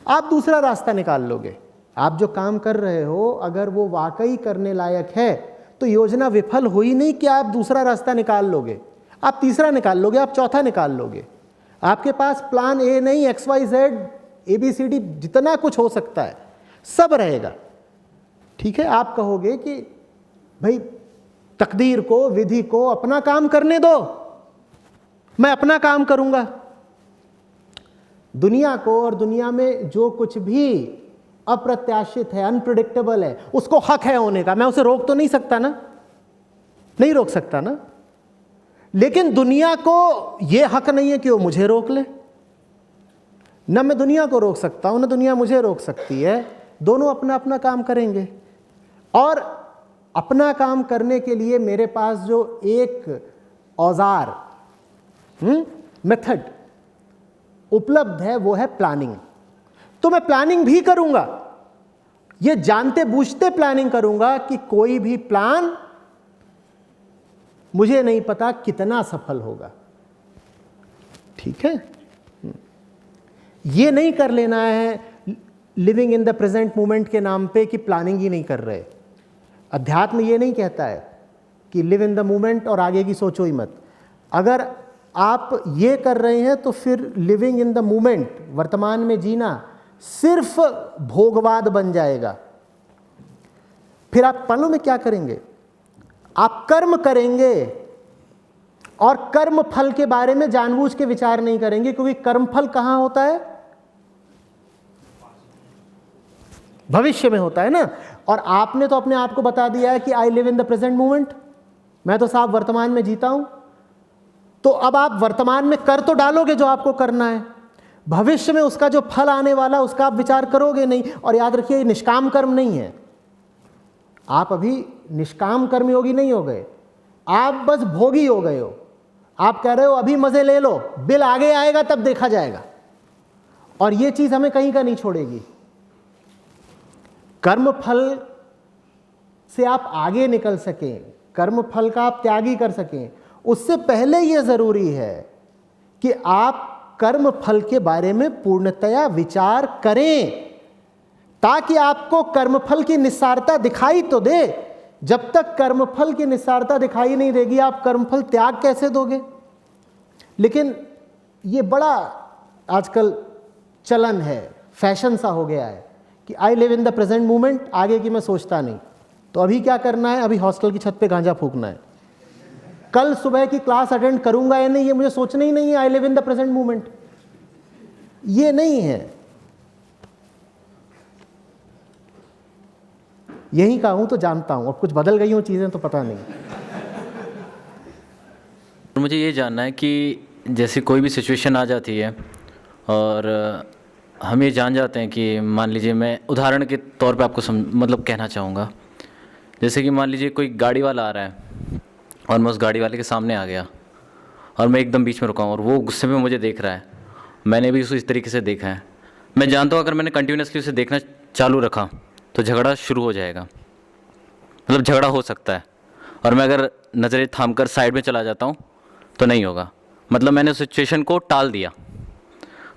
आप दूसरा रास्ता निकाल लोगे। आप जो काम कर रहे हो अगर वो वाकई करने लायक है तो योजना विफल हुई नहीं कि आप दूसरा रास्ता निकाल लोगे, आप तीसरा निकाल लोगे, आप चौथा निकाल लोगे। आपके पास प्लान ए नहीं, XYZ ABCD जितना कुछ हो सकता है सब रहेगा। ठीक है, आप कहोगे कि भाई तकदीर को, विधि को अपना काम करने दो, मैं अपना काम करूंगा। दुनिया को और दुनिया में जो कुछ भी अप्रत्याशित है, अनप्रिडिक्टेबल है, उसको हक है होने का। मैं उसे रोक तो नहीं सकता ना, नहीं रोक सकता ना। लेकिन दुनिया को यह हक नहीं है कि वो मुझे रोक ले। न मैं दुनिया को रोक सकता हूं, न दुनिया मुझे रोक सकती है। दोनों अपना अपना काम करेंगे, और अपना काम करने के लिए मेरे पास जो एक औजार, मेथड उपलब्ध है वो है प्लानिंग। तो मैं प्लानिंग भी करूंगा, ये जानते बूझते प्लानिंग करूंगा कि कोई भी प्लान मुझे नहीं पता कितना सफल होगा। ठीक है, ये नहीं कर लेना है living in the present moment के नाम पे कि प्लानिंग ही नहीं कर रहे। अध्यात्म ये नहीं कहता है कि लिव इन द मोमेंट और आगे की सोचो ही मत। अगर आप ये कर रहे हैं तो फिर लिविंग इन द मोमेंट, वर्तमान में जीना, सिर्फ भोगवाद बन जाएगा। फिर आप पलों में क्या करेंगे? आप कर्म करेंगे, और कर्म फल के बारे में जानबूझ के विचार नहीं करेंगे, क्योंकि कर्म फल कहां होता है? भविष्य में होता है ना। और आपने तो अपने आप को बता दिया है कि I live in the present moment, मैं तो साहब वर्तमान में जीता हूं। तो अब आप वर्तमान में कर तो डालोगे जो आपको करना है, भविष्य में उसका जो फल आने वाला उसका आप विचार करोगे नहीं। और याद रखिए, निष्काम कर्म नहीं है। आप अभी निष्काम कर्मयोगी नहीं हो गए, आप बस भोगी हो गए हो। आप कह रहे हो अभी मजे ले लो, बिल आगे आएगा तब देखा जाएगा। और ये चीज हमें कहीं का नहीं छोड़ेगी। कर्म फल से आप आगे निकल सकें, कर्म फल का आप त्याग ही कर सकें, उससे पहले ये ज़रूरी है कि आप कर्म फल के बारे में पूर्णतया विचार करें, ताकि आपको कर्मफल की निस्सारता दिखाई तो दे। जब तक कर्मफल की निस्सारता दिखाई नहीं देगी, आप कर्मफल त्याग कैसे दोगे? लेकिन ये बड़ा आजकल चलन है, फैशन सा हो गया है कि I live in the present moment, आगे की मैं सोचता नहीं। तो अभी क्या करना है? अभी हॉस्टल की छत पे गांजा फूकना है। कल सुबह की क्लास अटेंड करूंगा या नहीं, ये मुझे सोचना ही नहीं है। I live in the present moment, ये नहीं है। यही का हूं तो जानता हूं, अब कुछ बदल गई हूं चीजें तो पता नहीं। मुझे ये जानना है कि जैसे कोई भी सिचुएशन आ जाती है और हम ये जान जाते हैं कि मान लीजिए, मैं उदाहरण के तौर पे आपको मतलब कहना चाहूँगा, जैसे कि मान लीजिए कोई गाड़ी वाला आ रहा है और मैं उस गाड़ी वाले के सामने आ गया और मैं एकदम बीच में रुका हूँ और वो गुस्से में मुझे देख रहा है, मैंने भी उसे इस तरीके से देखा है। मैं जानता हूँ अगर मैंने कंटिन्यूसली उसे देखना चालू रखा तो झगड़ा शुरू हो जाएगा, मतलब झगड़ा हो सकता है। और मैं अगर नज़रें थाम कर साइड में चला जाता हूँ तो नहीं होगा, मतलब मैंने उस सिचुएशन को टाल दिया।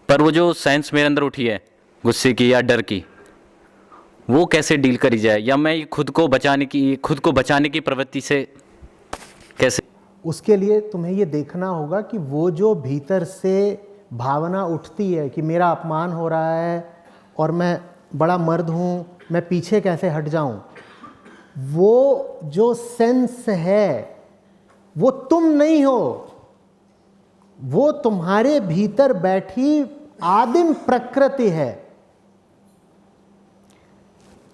पर वो जो सेंस मेरे अंदर उठी है गुस्से की या डर की, वो कैसे डील करी जाए, या मैं खुद को बचाने की प्रवृत्ति से कैसे? उसके लिए तुम्हें ये देखना होगा कि वो जो भीतर से भावना उठती है कि मेरा अपमान हो रहा है और मैं बड़ा मर्द हूँ, मैं पीछे कैसे हट जाऊँ, वो जो सेंस है वो तुम नहीं हो, वो तुम्हारे भीतर बैठी आदिम प्रकृति है।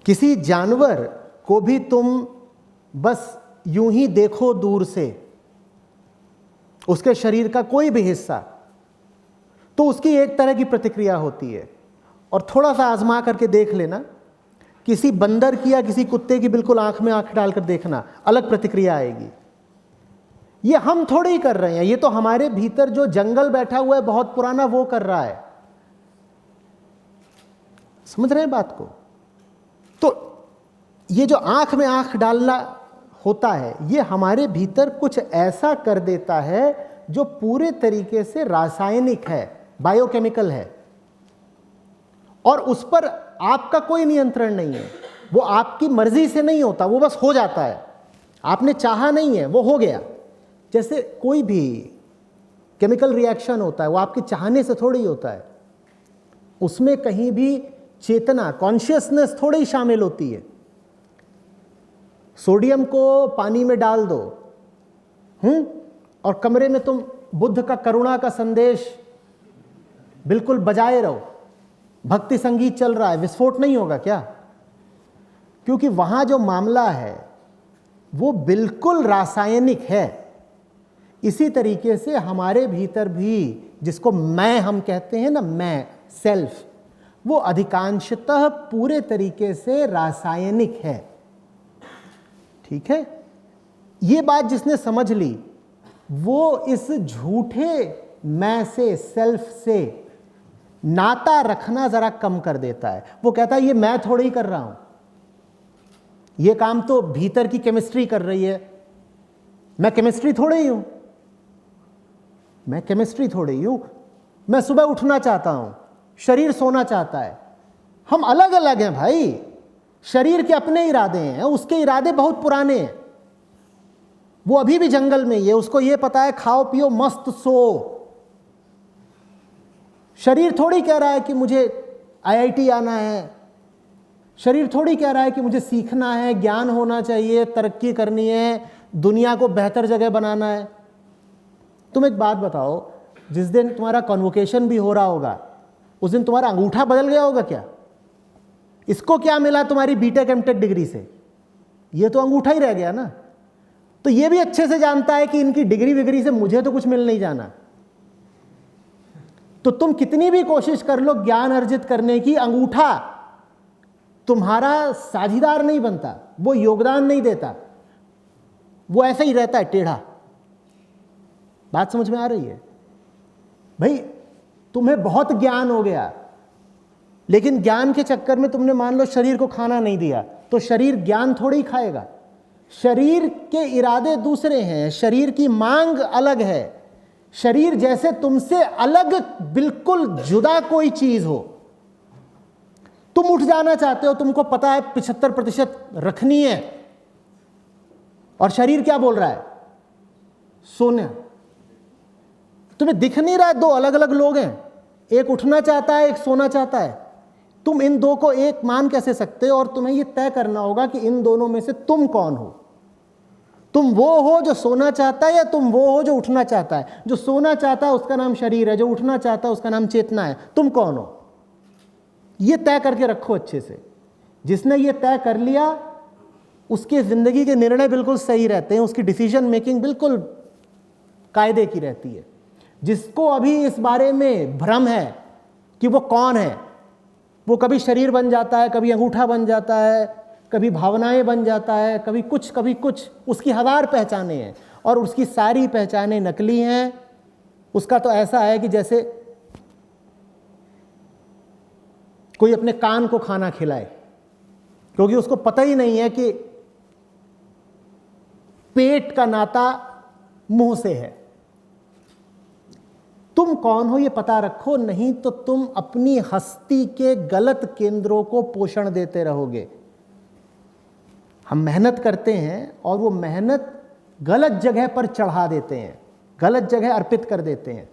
किसी जानवर को भी तुम बस यूं ही देखो दूर से, उसके शरीर का कोई भी हिस्सा, तो उसकी एक तरह की प्रतिक्रिया होती है। और थोड़ा सा आजमा करके देख लेना, किसी बंदर की या किसी कुत्ते की बिल्कुल आंख में आंख डालकर देखना, अलग प्रतिक्रिया आएगी। ये हम थोड़े ही कर रहे हैं, ये तो हमारे भीतर जो जंगल बैठा हुआ है बहुत पुराना, वो कर रहा है। समझ रहे हैं बात को? तो ये जो आंख में आंख डालना होता है, ये हमारे भीतर कुछ ऐसा कर देता है जो पूरे तरीके से रासायनिक है, बायोकेमिकल है, और उस पर आपका कोई नियंत्रण नहीं है। वो आपकी मर्जी से नहीं होता, वो बस हो जाता है। आपने चाहा नहीं है, वो हो गया। जैसे कोई भी केमिकल रिएक्शन होता है, वो आपके चाहने से थोड़ी होता है, उसमें कहीं भी चेतना, कॉन्शियसनेस थोड़ी शामिल होती है। सोडियम को पानी में डाल दो, और कमरे में तुम बुद्ध का करुणा का संदेश बिल्कुल बजाए रहो, भक्ति संगीत चल रहा है, विस्फोट नहीं होगा क्या? क्योंकि वहां जो मामला है वो बिल्कुल रासायनिक है। इसी तरीके से हमारे भीतर भी, जिसको मैं हम कहते हैं ना, मैं, सेल्फ, वो अधिकांशतः पूरे तरीके से रासायनिक है। ठीक है? ये बात जिसने समझ ली, वो इस झूठे मैं से, सेल्फ से नाता रखना जरा कम कर देता है। वो कहता है ये मैं थोड़ी ही कर रहा हूं, ये काम तो भीतर की केमिस्ट्री कर रही है, मैं केमिस्ट्री थोड़े ही हूं, मैं केमिस्ट्री थोड़े ही हूं। मैं सुबह उठना चाहता हूं, शरीर सोना चाहता है। हम अलग अलग हैं भाई। शरीर के अपने इरादे हैं, उसके इरादे बहुत पुराने हैं। वो अभी भी जंगल में ही है, उसको ये पता है खाओ पियो मस्त सो। शरीर थोड़ी कह रहा है कि मुझे IIT आना है, शरीर थोड़ी कह रहा है कि मुझे सीखना है, ज्ञान होना चाहिए, तरक्की करनी है, दुनिया को बेहतर जगह बनाना है। तुम एक बात बताओ, जिस दिन तुम्हारा कॉन्वोकेशन भी हो रहा होगा, उस दिन तुम्हारा अंगूठा बदल गया होगा क्या? इसको क्या मिला तुम्हारी बीटेक एमटेक डिग्री से? ये तो अंगूठा ही रह गया ना। तो ये भी अच्छे से जानता है कि इनकी डिग्री विग्री से मुझे तो कुछ मिल नहीं जाना। तो तुम कितनी भी कोशिश कर लो ज्ञान अर्जित करने की, अंगूठा तुम्हारा साझीदार नहीं बनता, वो योगदान नहीं देता, वो ऐसा ही रहता है टेढ़ा। बात समझ में आ रही है भाई? तुम्हें बहुत ज्ञान हो गया, लेकिन ज्ञान के चक्कर में तुमने मान लो शरीर को खाना नहीं दिया, तो शरीर ज्ञान थोड़ी खाएगा, शरीर के इरादे दूसरे हैं, शरीर की मांग अलग है। शरीर जैसे तुमसे अलग, बिल्कुल जुदा कोई चीज हो। तुम उठ जाना चाहते हो, तुमको पता है 75% रखनी है, और शरीर क्या बोल रहा है? सोना। तुम्हें दिख नहीं रहा है, दो अलग अलग लोग हैं, एक उठना चाहता है, एक सोना चाहता है। तुम इन दो को एक मान कैसे सकते हो? और तुम्हें यह तय करना होगा कि इन दोनों में से तुम कौन हो। तुम वो हो जो सोना चाहता है, या तुम वो हो जो उठना चाहता है? जो सोना चाहता है उसका नाम शरीर है, जो उठना चाहता है उसका नाम चेतना है। तुम कौन हो, ये तय करके रखो अच्छे से। जिसने ये तय कर लिया उसकी ज़िंदगी के निर्णय बिल्कुल सही रहते हैं, उसकी डिसीजन मेकिंग बिल्कुल कायदे की रहती है। जिसको अभी इस बारे में भ्रम है कि वो कौन है, वो कभी शरीर बन जाता है, कभी अंगूठा बन जाता है, कभी भावनाएं बन जाता है, कभी कुछ। उसकी हजार पहचाने हैं, और उसकी सारी पहचानें नकली हैं। उसका तो ऐसा है कि जैसे कोई अपने कान को खाना खिलाए, क्योंकि उसको पता ही नहीं है कि पेट का नाता मुंह से है। तुम कौन हो ये पता रखो, नहीं तो तुम अपनी हस्ती के गलत केंद्रों को पोषण देते रहोगे। हम मेहनत करते हैं और वो मेहनत गलत जगह पर चढ़ा देते हैं, गलत जगह अर्पित कर देते हैं।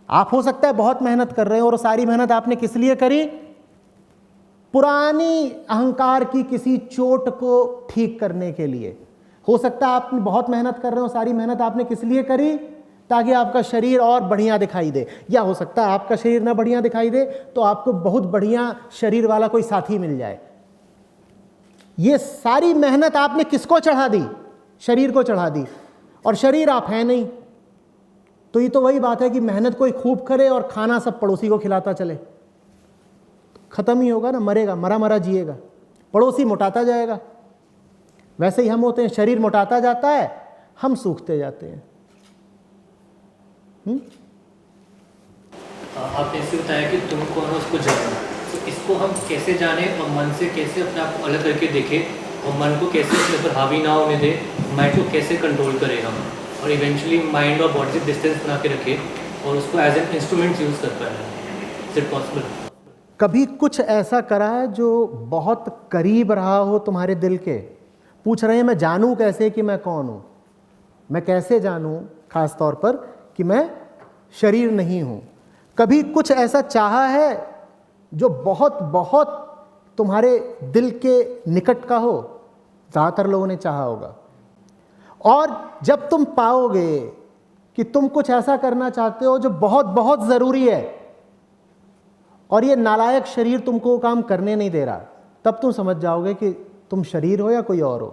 आप हो सकता है बहुत मेहनत कर रहे हो, और सारी मेहनत आपने किस लिए करी? पुरानी अहंकार की किसी चोट को ठीक करने के लिए। हो सकता है आप बहुत मेहनत कर रहे हो, सारी मेहनत आपने किस लिए करी? ताकि आपका शरीर और बढ़िया दिखाई दे। या हो सकता है आपका शरीर ना बढ़िया दिखाई दे तो आपको बहुत बढ़िया शरीर वाला कोई साथी मिल जाए। ये सारी मेहनत आपने किसको चढ़ा दी? शरीर को चढ़ा दी, और शरीर आप हैं नहीं। तो ये तो वही बात है कि मेहनत कोई खूब करे और खाना सब पड़ोसी को खिलाता चले, खत्म ही होगा ना, मरेगा, मरा मरा जिएगा, पड़ोसी मोटाता जाएगा। वैसे ही हम होते हैं, शरीर मोटाता जाता है, हम सूखते जाते हैं। आपने ऐसे बताया कि तुम कौन हो उसको जानना, तो इसको हम कैसे जाने और मन से कैसे अपने आप को अलग करके देखें, और मन को कैसे अपने ऊपर हावी ना होने दे, माइंड को कैसे कंट्रोल करें हम, और इवेंचुअली माइंड और बॉडी से डिस्टेंस बना के रखें और उसको एज एन इंस्ट्रूमेंट यूज़ कर पाए। Is it possible? कभी कुछ ऐसा करा है जो बहुत करीब रहा हो तुम्हारे दिल के? पूछ रहे हैं मैं जानूं कैसे कि मैं कौन हूं, मैं कैसे जानूं खास तौर पर कि मैं शरीर नहीं हूं। कभी कुछ ऐसा चाहा है जो बहुत बहुत तुम्हारे दिल के निकट का हो? ज़्यादातर लोगों ने चाहा होगा। और जब तुम पाओगे कि तुम कुछ ऐसा करना चाहते हो जो बहुत बहुत ज़रूरी है, और ये नालायक शरीर तुमको काम करने नहीं दे रहा, तब तुम समझ जाओगे कि तुम शरीर हो या कोई और हो।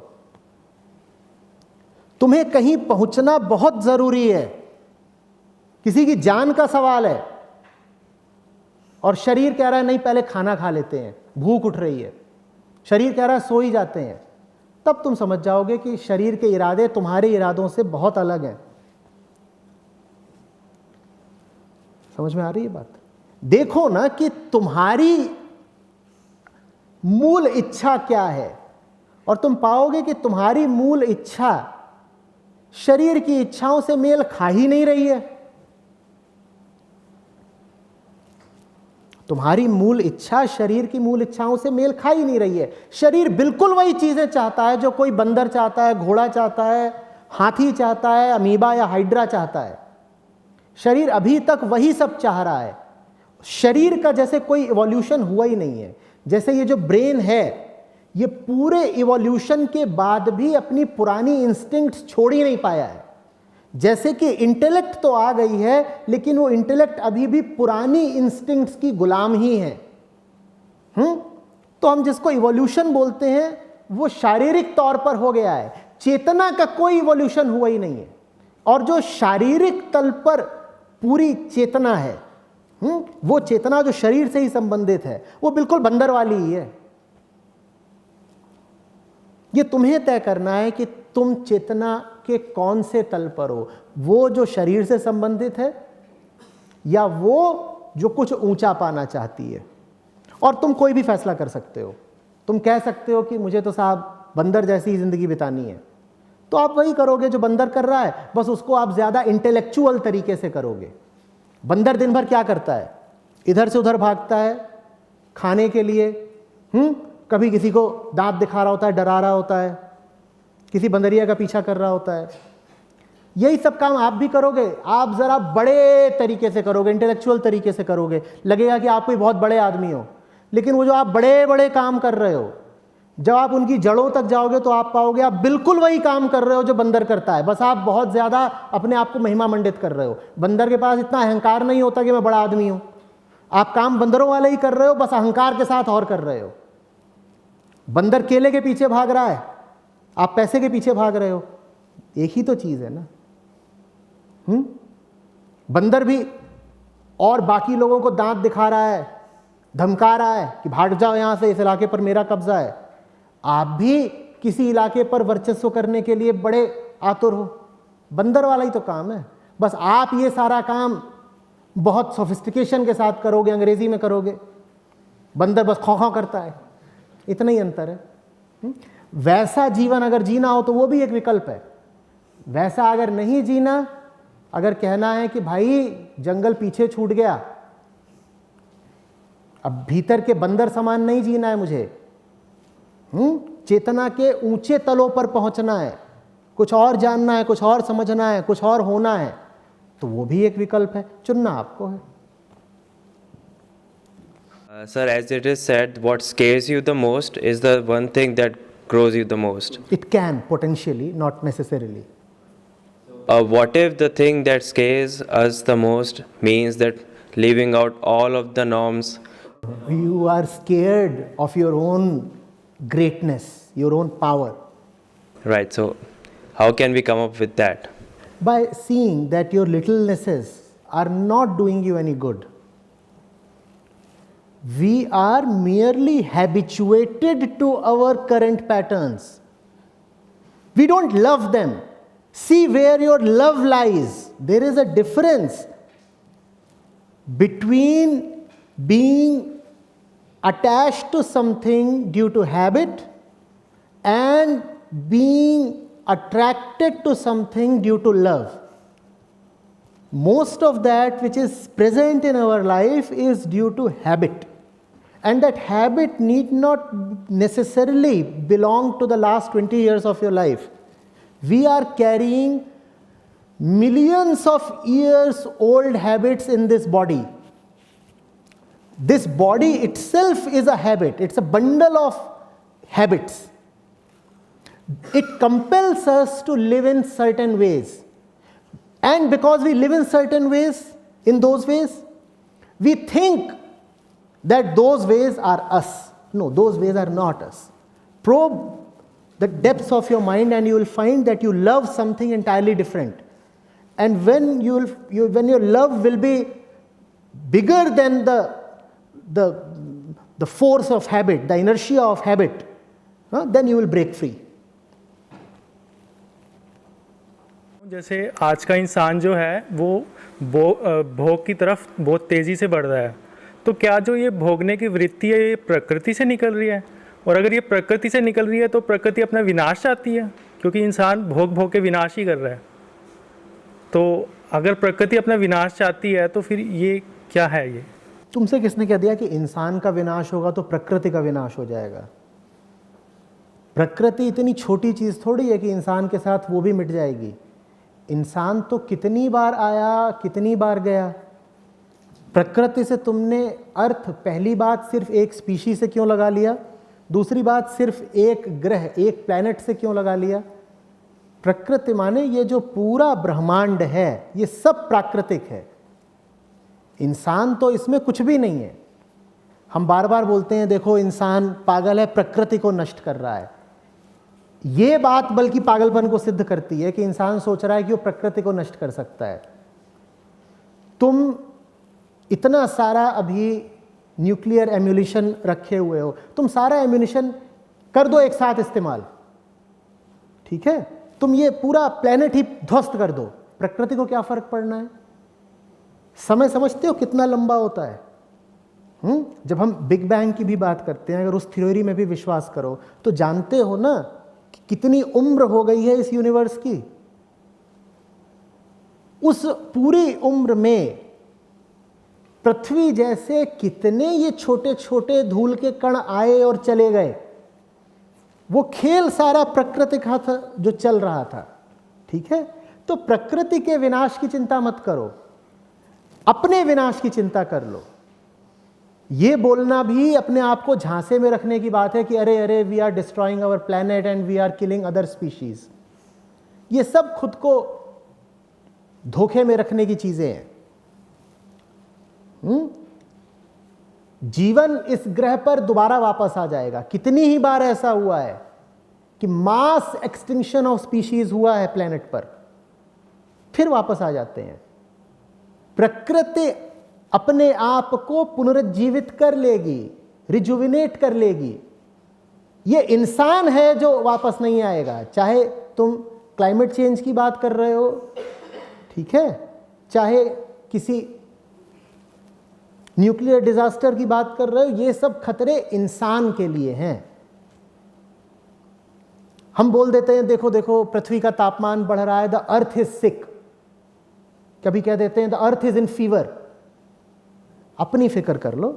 तुम्हें कहीं पहुंचना बहुत ज़रूरी है, किसी की जान का सवाल है, और शरीर कह रहा है नहीं पहले खाना खा लेते हैं, भूख उठ रही है। शरीर कह रहा है सो ही जाते हैं। तब तुम समझ जाओगे कि शरीर के इरादे तुम्हारे इरादों से बहुत अलग हैं। समझ में आ रही है बात? देखो ना कि तुम्हारी मूल इच्छा क्या है, और तुम पाओगे कि तुम्हारी मूल इच्छा शरीर की इच्छाओं से मेल खा ही नहीं रही है। तुम्हारी मूल इच्छा शरीर की मूल इच्छाओं से मेल खा ही नहीं रही है। शरीर बिल्कुल वही चीजें चाहता है जो कोई बंदर चाहता है, घोड़ा चाहता है, हाथी चाहता है, अमीबा या हाइड्रा चाहता है। शरीर अभी तक वही सब चाह रहा है। शरीर का जैसे कोई इवोल्यूशन हुआ ही नहीं है। जैसे ये जो ब्रेन है, ये पूरे इवोल्यूशन के बाद भी अपनी पुरानी इंस्टिंक्ट्स छोड़ ही नहीं पाया है। जैसे कि इंटेलेक्ट तो आ गई है, लेकिन वो इंटेलेक्ट अभी भी पुरानी इंस्टिंक्ट्स की गुलाम ही है। तो हम जिसको इवोल्यूशन बोलते हैं वो शारीरिक तौर पर हो गया है, चेतना का कोई इवोल्यूशन हुआ ही नहीं है। और जो शारीरिक तल पर पूरी चेतना है, वो चेतना जो शरीर से ही संबंधित है, वो बिल्कुल बंदर वाली ही है। ये तुम्हें तय करना है कि तुम चेतना के कौन से तल पर हो, वो जो शरीर से संबंधित है या वो जो कुछ ऊंचा पाना चाहती है। और तुम कोई भी फैसला कर सकते हो। तुम कह सकते हो कि मुझे तो साहब बंदर जैसी ही ज़िंदगी बितानी है, तो आप वही करोगे जो बंदर कर रहा है, बस उसको आप ज़्यादा इंटेलेक्चुअल तरीके से करोगे। बंदर दिन भर क्या करता है? इधर से उधर भागता है खाने के लिए, कभी किसी को दांत दिखा रहा होता है, डरा रहा होता है, किसी बंदरिया का पीछा कर रहा होता है। यही सब काम आप भी करोगे, आप ज़रा बड़े तरीके से करोगे, इंटेलेक्चुअल तरीके से करोगे, लगेगा कि आप कोई बहुत बड़े आदमी हो। लेकिन वो जो आप बड़े बड़े काम कर रहे हो, जब आप उनकी जड़ों तक जाओगे तो आप पाओगे आप बिल्कुल वही काम कर रहे हो जो बंदर करता है, बस आप बहुत ज़्यादा अपने आप को महिमा मंडित कर रहे हो। बंदर के पास इतना अहंकार नहीं होता कि मैं बड़ा आदमी हूँ। आप काम बंदरों वाले ही कर रहे हो, बस अहंकार के साथ और कर रहे हो। बंदर केले के पीछे भाग रहा है, आप पैसे के पीछे भाग रहे हो, एक ही तो चीज़ है ना। बंदर भी और बाकी लोगों को दांत दिखा रहा है, धमका रहा है कि भाग जाओ यहाँ से, इस इलाके पर मेरा कब्जा है। आप भी किसी इलाके पर वर्चस्व करने के लिए बड़े आतुर हो, बंदर वाला ही तो काम है। बस आप ये सारा काम बहुत सोफिस्टिकेशन के साथ करोगे, अंग्रेजी में करोगे, बंदर बस खौं खौं करता है, इतना ही अंतर है। वैसा जीवन अगर जीना हो तो वो भी एक विकल्प है। वैसा अगर नहीं जीना, अगर कहना है कि भाई जंगल पीछे छूट गया, अब भीतर के बंदर समान नहीं जीना है मुझे, चेतना के ऊंचे तलों पर पहुंचना है, कुछ और जानना है, कुछ और समझना है, कुछ और होना है, तो वो भी एक विकल्प है, चुनना आपको है। Sir, as it is said, what scares you the most is the one thing that grows you the most. It can potentially, not necessarily. What if the thing that scares us the most means that leaving out all of the norms? You are scared of your own greatness, your own power. Right, so how can we come up with that? By seeing that your littlenesses are not doing you any good. We are merely habituated to our current patterns. We don't love them. See where your love lies. There is a difference between being attached to something due to habit and being attracted to something due to love. Most of that which is present in our life is due to habit. And that habit need not necessarily belong to the last 20 years of your life. We are carrying millions of years old habits in this body. This body itself is a habit. It's a bundle of habits. It compels us to live in certain ways. And because we live in certain ways, in those ways, we think that those ways are us. No, those ways are not us. Probe the depths of your mind and you will find that you love something entirely different. And when when your love will be bigger than the force of habit, the inertia of habit, then you will break free. जैसे आज का इंसान जो है वो भोग की तरफ बहुत तेज़ी से बढ़ रहा है, तो क्या जो ये भोगने की वृत्ति है ये प्रकृति से निकल रही है? और अगर ये प्रकृति से निकल रही है तो प्रकृति अपना विनाश चाहती है, क्योंकि इंसान भोग भोग के विनाश ही कर रहा है। तो अगर प्रकृति अपना विनाश चाहती है तो फिर ये क्या है? ये तुमसे किसने कह दिया कि इंसान का विनाश होगा तो प्रकृति का विनाश हो जाएगा? प्रकृति इतनी छोटी चीज़ थोड़ी है कि इंसान के साथ वो भी मिट जाएगी। इंसान तो कितनी बार आया, कितनी बार गया। प्रकृति से तुमने अर्थ पहली बात सिर्फ एक स्पीशी से क्यों लगा लिया? दूसरी बात सिर्फ एक ग्रह, एक प्लैनेट से क्यों लगा लिया? प्रकृति माने ये जो पूरा ब्रह्मांड है ये सब प्राकृतिक है। इंसान तो इसमें कुछ भी नहीं है। हम बार बार बोलते हैं देखो इंसान पागल है, प्रकृति को नष्ट कर रहा है। ये बात बल्कि पागलपन को सिद्ध करती है कि इंसान सोच रहा है कि वो प्रकृति को नष्ट कर सकता है। तुम इतना सारा अभी न्यूक्लियर एम्यूनिशन रखे हुए हो, तुम सारा एम्यूनिशन कर दो एक साथ इस्तेमाल, ठीक है? तुम ये पूरा प्लेनेट ही ध्वस्त कर दो, प्रकृति को क्या फर्क पड़ना है? समय समझते हो कितना लंबा होता है? जब हम बिग बैंग की भी बात करते हैं, अगर उस थ्योरी में भी विश्वास करो तो जानते हो ना कितनी उम्र हो गई है इस यूनिवर्स की? उस पूरी उम्र में पृथ्वी जैसे कितने ये छोटे छोटे धूल के कण आए और चले गए। वो खेल सारा प्रकृति का था जो चल रहा था। ठीक है, तो प्रकृति के विनाश की चिंता मत करो, अपने विनाश की चिंता कर लो। ये बोलना भी अपने आप को झांसे में रखने की बात है कि अरे अरे we are destroying our planet and we are killing other species. ये सब खुद को धोखे में रखने की चीजें हैं। जीवन इस ग्रह पर दोबारा वापस आ जाएगा। कितनी ही बार ऐसा हुआ है कि मास एक्सटिंक्शन ऑफ स्पीशीज हुआ है प्लेनेट पर, फिर वापस आ जाते हैं। प्रकृति अपने आप को पुनरुज्जीवित कर लेगी, रिजुविनेट कर लेगी। ये इंसान है जो वापस नहीं आएगा। चाहे तुम क्लाइमेट चेंज की बात कर रहे हो, ठीक है, चाहे किसी न्यूक्लियर डिजास्टर की बात कर रहे हो, ये सब खतरे इंसान के लिए हैं। हम बोल देते हैं देखो देखो पृथ्वी का तापमान बढ़ रहा है, द अर्थ इज सिक। कभी कह देते हैं the earth is in fever. अपनी फिक्र कर लो,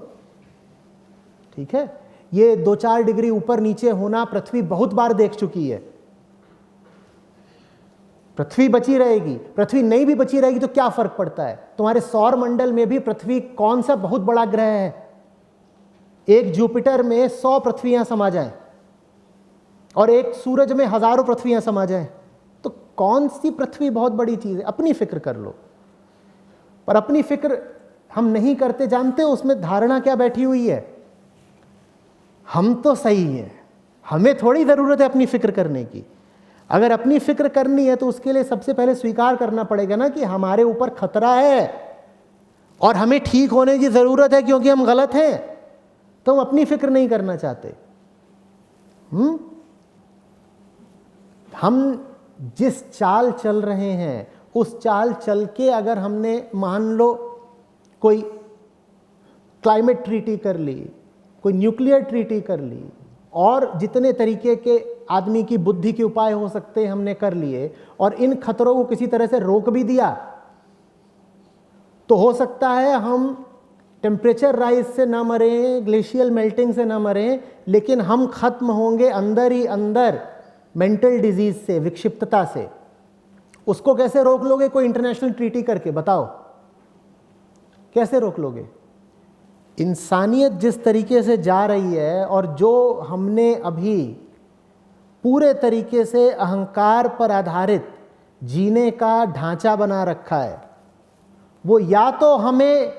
ठीक है। ये 2-4 डिग्री ऊपर नीचे होना पृथ्वी बहुत बार देख चुकी है। पृथ्वी बची रहेगी, पृथ्वी नहीं भी बची रहेगी तो क्या फर्क पड़ता है? तुम्हारे सौर मंडल में भी पृथ्वी कौन सा बहुत बड़ा ग्रह है? एक जुपिटर में 100 पृथ्वियां समा जाएं और एक सूरज में हजारों पृथ्वियां समा जाएं, तो कौन सी पृथ्वी बहुत बड़ी चीज है? अपनी फिक्र कर लो। पर अपनी फिक्र हम नहीं करते। जानते हो उसमें धारणा क्या बैठी हुई है? हम तो सही हैं, हमें थोड़ी जरूरत है अपनी फिक्र करने की। अगर अपनी फिक्र करनी है तो उसके लिए सबसे पहले स्वीकार करना पड़ेगा ना कि हमारे ऊपर खतरा है और हमें ठीक होने की जरूरत है क्योंकि हम गलत हैं, तो हम अपनी फिक्र नहीं करना चाहते। हम जिस चाल चल रहे हैं उस चाल चल के अगर हमने मान लो कोई क्लाइमेट ट्रीटी कर ली, कोई न्यूक्लियर ट्रीटी कर ली, और जितने तरीके के आदमी की बुद्धि के उपाय हो सकते हैं हमने कर लिए, और इन खतरों को किसी तरह से रोक भी दिया, तो हो सकता है हम टेम्परेचर राइज से ना मरें, ग्लेशियल मेल्टिंग से ना मरें, लेकिन हम खत्म होंगे अंदर ही अंदर मेंटल डिजीज से, विक्षिप्तता से। उसको कैसे रोक लोगे? कोई इंटरनेशनल ट्रीटी करके बताओ, कैसे रोक लोगे? इंसानियत जिस तरीके से जा रही है और जो हमने अभी पूरे तरीके से अहंकार पर आधारित जीने का ढांचा बना रखा है, वो या तो हमें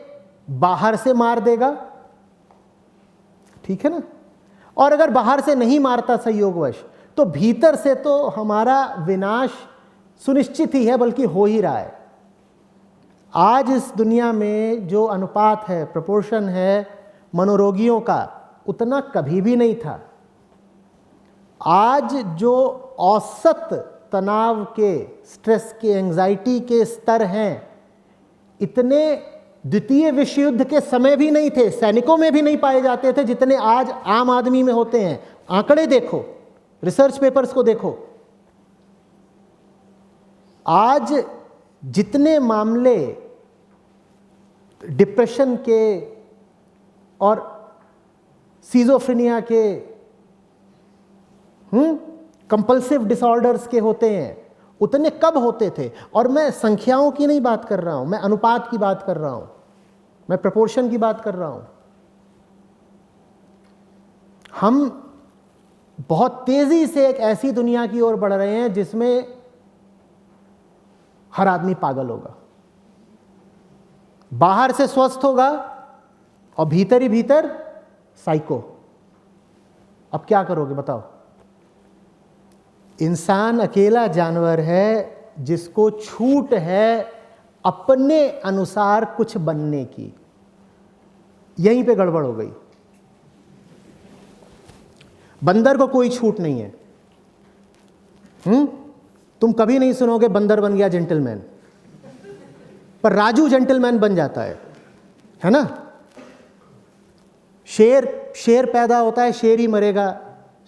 बाहर से मार देगा, ठीक है ना, और अगर बाहर से नहीं मारता संयोगवश, तो भीतर से तो हमारा विनाश सुनिश्चित ही है, बल्कि हो ही रहा है। आज इस दुनिया में जो अनुपात है, प्रोपोर्शन है मनोरोगियों का, उतना कभी भी नहीं था। आज जो औसत तनाव के, स्ट्रेस के, एंजाइटी के स्तर हैं, इतने द्वितीय विश्व युद्ध के समय भी नहीं थे, सैनिकों में भी नहीं पाए जाते थे जितने आज आम आदमी में होते हैं। आंकड़े देखो, रिसर्च पेपर्स को देखो। आज जितने मामले डिप्रेशन के और सीजोफ्रेनिया के, कंपल्सिव डिसऑर्डर्स के होते हैं, उतने कब होते थे? और मैं संख्याओं की नहीं बात कर रहा हूं, मैं अनुपात की बात कर रहा हूं, मैं प्रोपोर्शन की बात कर रहा हूं। हम बहुत तेजी से एक ऐसी दुनिया की ओर बढ़ रहे हैं जिसमें हर आदमी पागल होगा, बाहर से स्वस्थ होगा और भीतर ही भीतर साइको। अब क्या करोगे बताओ? इंसान अकेला जानवर है जिसको छूट है अपने अनुसार कुछ बनने की। यहीं पे गड़बड़ हो गई। बंदर को कोई छूट नहीं है। तुम कभी नहीं सुनोगे बंदर बन गया जेंटलमैन, पर राजू जेंटलमैन बन जाता है ना। शेर पैदा होता है, शेर ही मरेगा।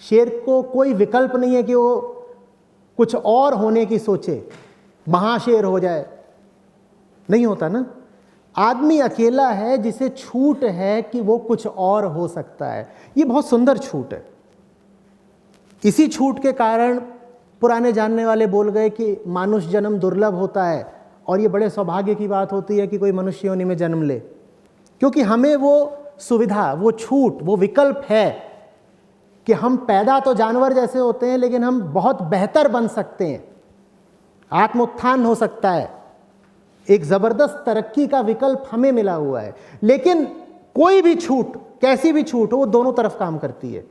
शेर को कोई विकल्प नहीं है कि वो कुछ और होने की सोचे, महाशेर हो जाए, नहीं होता ना। आदमी अकेला है जिसे छूट है कि वो कुछ और हो सकता है। ये बहुत सुंदर छूट है। इसी छूट के कारण पुराने जानने वाले बोल गए कि मानुष जन्म दुर्लभ होता है और ये बड़े सौभाग्य की बात होती है कि कोई मनुष्य योनि में जन्म ले, क्योंकि हमें वो सुविधा, वो छूट, वो विकल्प है कि हम पैदा तो जानवर जैसे होते हैं लेकिन हम बहुत बेहतर बन सकते हैं, आत्मोत्थान हो सकता है, एक ज़बरदस्त तरक्की का विकल्प हमें मिला हुआ है। लेकिन कोई भी छूट, कैसी भी छूट हो, वो दोनों तरफ काम करती है।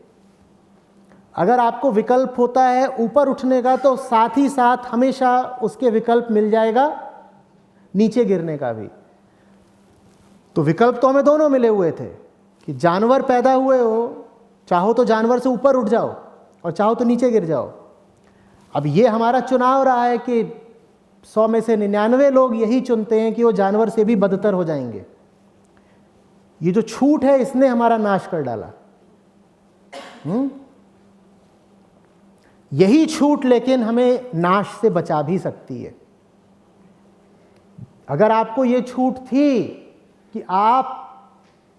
अगर आपको विकल्प होता है ऊपर उठने का तो साथ ही साथ हमेशा उसके विकल्प मिल जाएगा नीचे गिरने का भी। तो विकल्प तो हमें दोनों मिले हुए थे कि जानवर पैदा हुए हो, चाहो तो जानवर से ऊपर उठ जाओ और चाहो तो नीचे गिर जाओ। अब ये हमारा चुनाव रहा है कि 100 में से 99 लोग यही चुनते हैं कि वो जानवर से भी बदतर हो जाएंगे। ये जो छूट है इसने हमारा नाश कर डाला। यही छूट लेकिन हमें नाश से बचा भी सकती है। अगर आपको ये छूट थी कि आप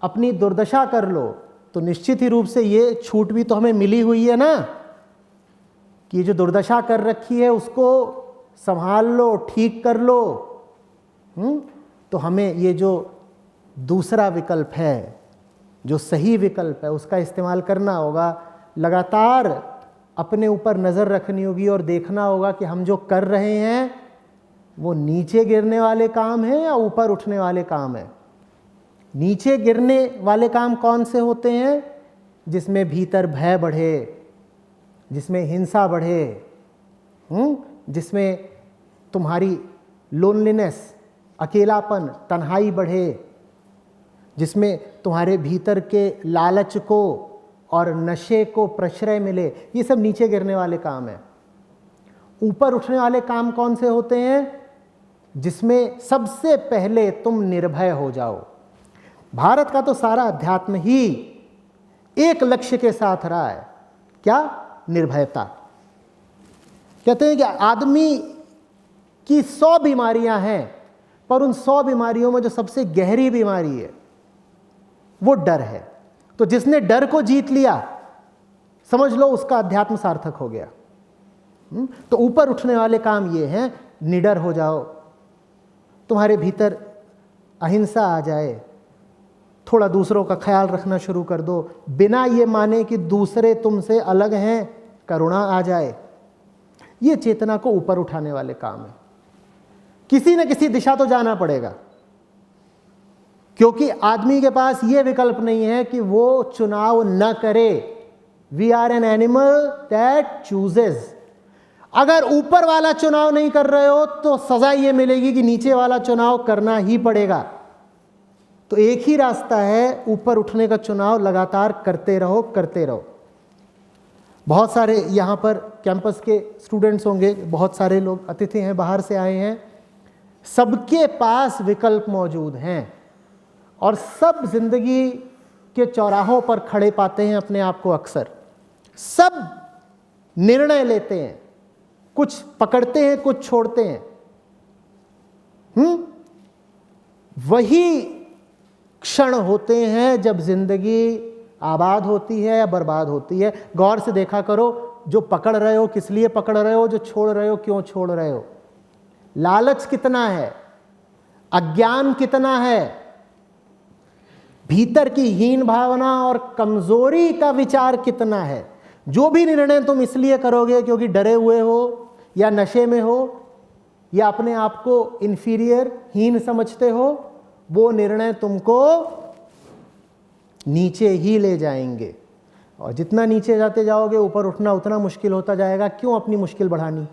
अपनी दुर्दशा कर लो, तो निश्चित ही रूप से ये छूट भी तो हमें मिली हुई है ना कि जो दुर्दशा कर रखी है उसको संभाल लो, ठीक कर लो। तो हमें ये जो दूसरा विकल्प है, जो सही विकल्प है, उसका इस्तेमाल करना होगा। लगातार अपने ऊपर नज़र रखनी होगी और देखना होगा कि हम जो कर रहे हैं वो नीचे गिरने वाले काम हैं या ऊपर उठने वाले काम हैं। नीचे गिरने वाले काम कौन से होते हैं? जिसमें भीतर भय बढ़े, जिसमें हिंसा बढ़े, जिसमें तुम्हारी लोनलीनेस, अकेलापन, तन्हाई बढ़े, जिसमें तुम्हारे भीतर के लालच को और नशे को प्रश्रय मिले। ये सब नीचे गिरने वाले काम हैं। ऊपर उठने वाले काम कौन से होते हैं? जिसमें सबसे पहले तुम निर्भय हो जाओ। भारत का तो सारा अध्यात्म ही एक लक्ष्य के साथ रहा है। क्या? निर्भयता। कहते हैं कि आदमी की 100 बीमारियां हैं, पर उन 100 बीमारियों में जो सबसे गहरी बीमारी है वो डर है। तो जिसने डर को जीत लिया, समझ लो उसका अध्यात्म सार्थक हो गया। तो ऊपर उठने वाले काम ये हैं, निडर हो जाओ, तुम्हारे भीतर अहिंसा आ जाए, थोड़ा दूसरों का ख्याल रखना शुरू कर दो, बिना ये माने कि दूसरे तुमसे अलग हैं, करुणा आ जाए। ये चेतना को ऊपर उठाने वाले काम है। किसी न किसी दिशा तो जाना पड़ेगा, क्योंकि आदमी के पास ये विकल्प नहीं है कि वो चुनाव न करे। We are an animal that chooses. अगर ऊपर वाला चुनाव नहीं कर रहे हो तो सजा ये मिलेगी कि नीचे वाला चुनाव करना ही पड़ेगा। तो एक ही रास्ता है, ऊपर उठने का चुनाव लगातार करते रहो, करते रहो। बहुत सारे यहाँ पर कैंपस के स्टूडेंट्स होंगे, बहुत सारे लोग अतिथि हैं, बाहर से आए हैं। सबके पास विकल्प मौजूद हैं और सब जिंदगी के चौराहों पर खड़े पाते हैं अपने आप को। अक्सर सब निर्णय लेते हैं, कुछ पकड़ते हैं, कुछ छोड़ते हैं। वही क्षण होते हैं जब जिंदगी आबाद होती है या बर्बाद होती है। गौर से देखा करो, जो पकड़ रहे हो किस लिए पकड़ रहे हो, जो छोड़ रहे हो क्यों छोड़ रहे हो, लालच कितना है, अज्ञान कितना है, भीतर की हीन भावना और कमजोरी का विचार कितना है। जो भी निर्णय तुम इसलिए करोगे क्योंकि डरे हुए हो या नशे में हो या अपने आप को इंफीरियर, हीन समझते हो, वो निर्णय तुमको नीचे ही ले जाएंगे। और जितना नीचे जाते जाओगे ऊपर उठना उतना मुश्किल होता जाएगा। क्यों अपनी मुश्किल बढ़ानी?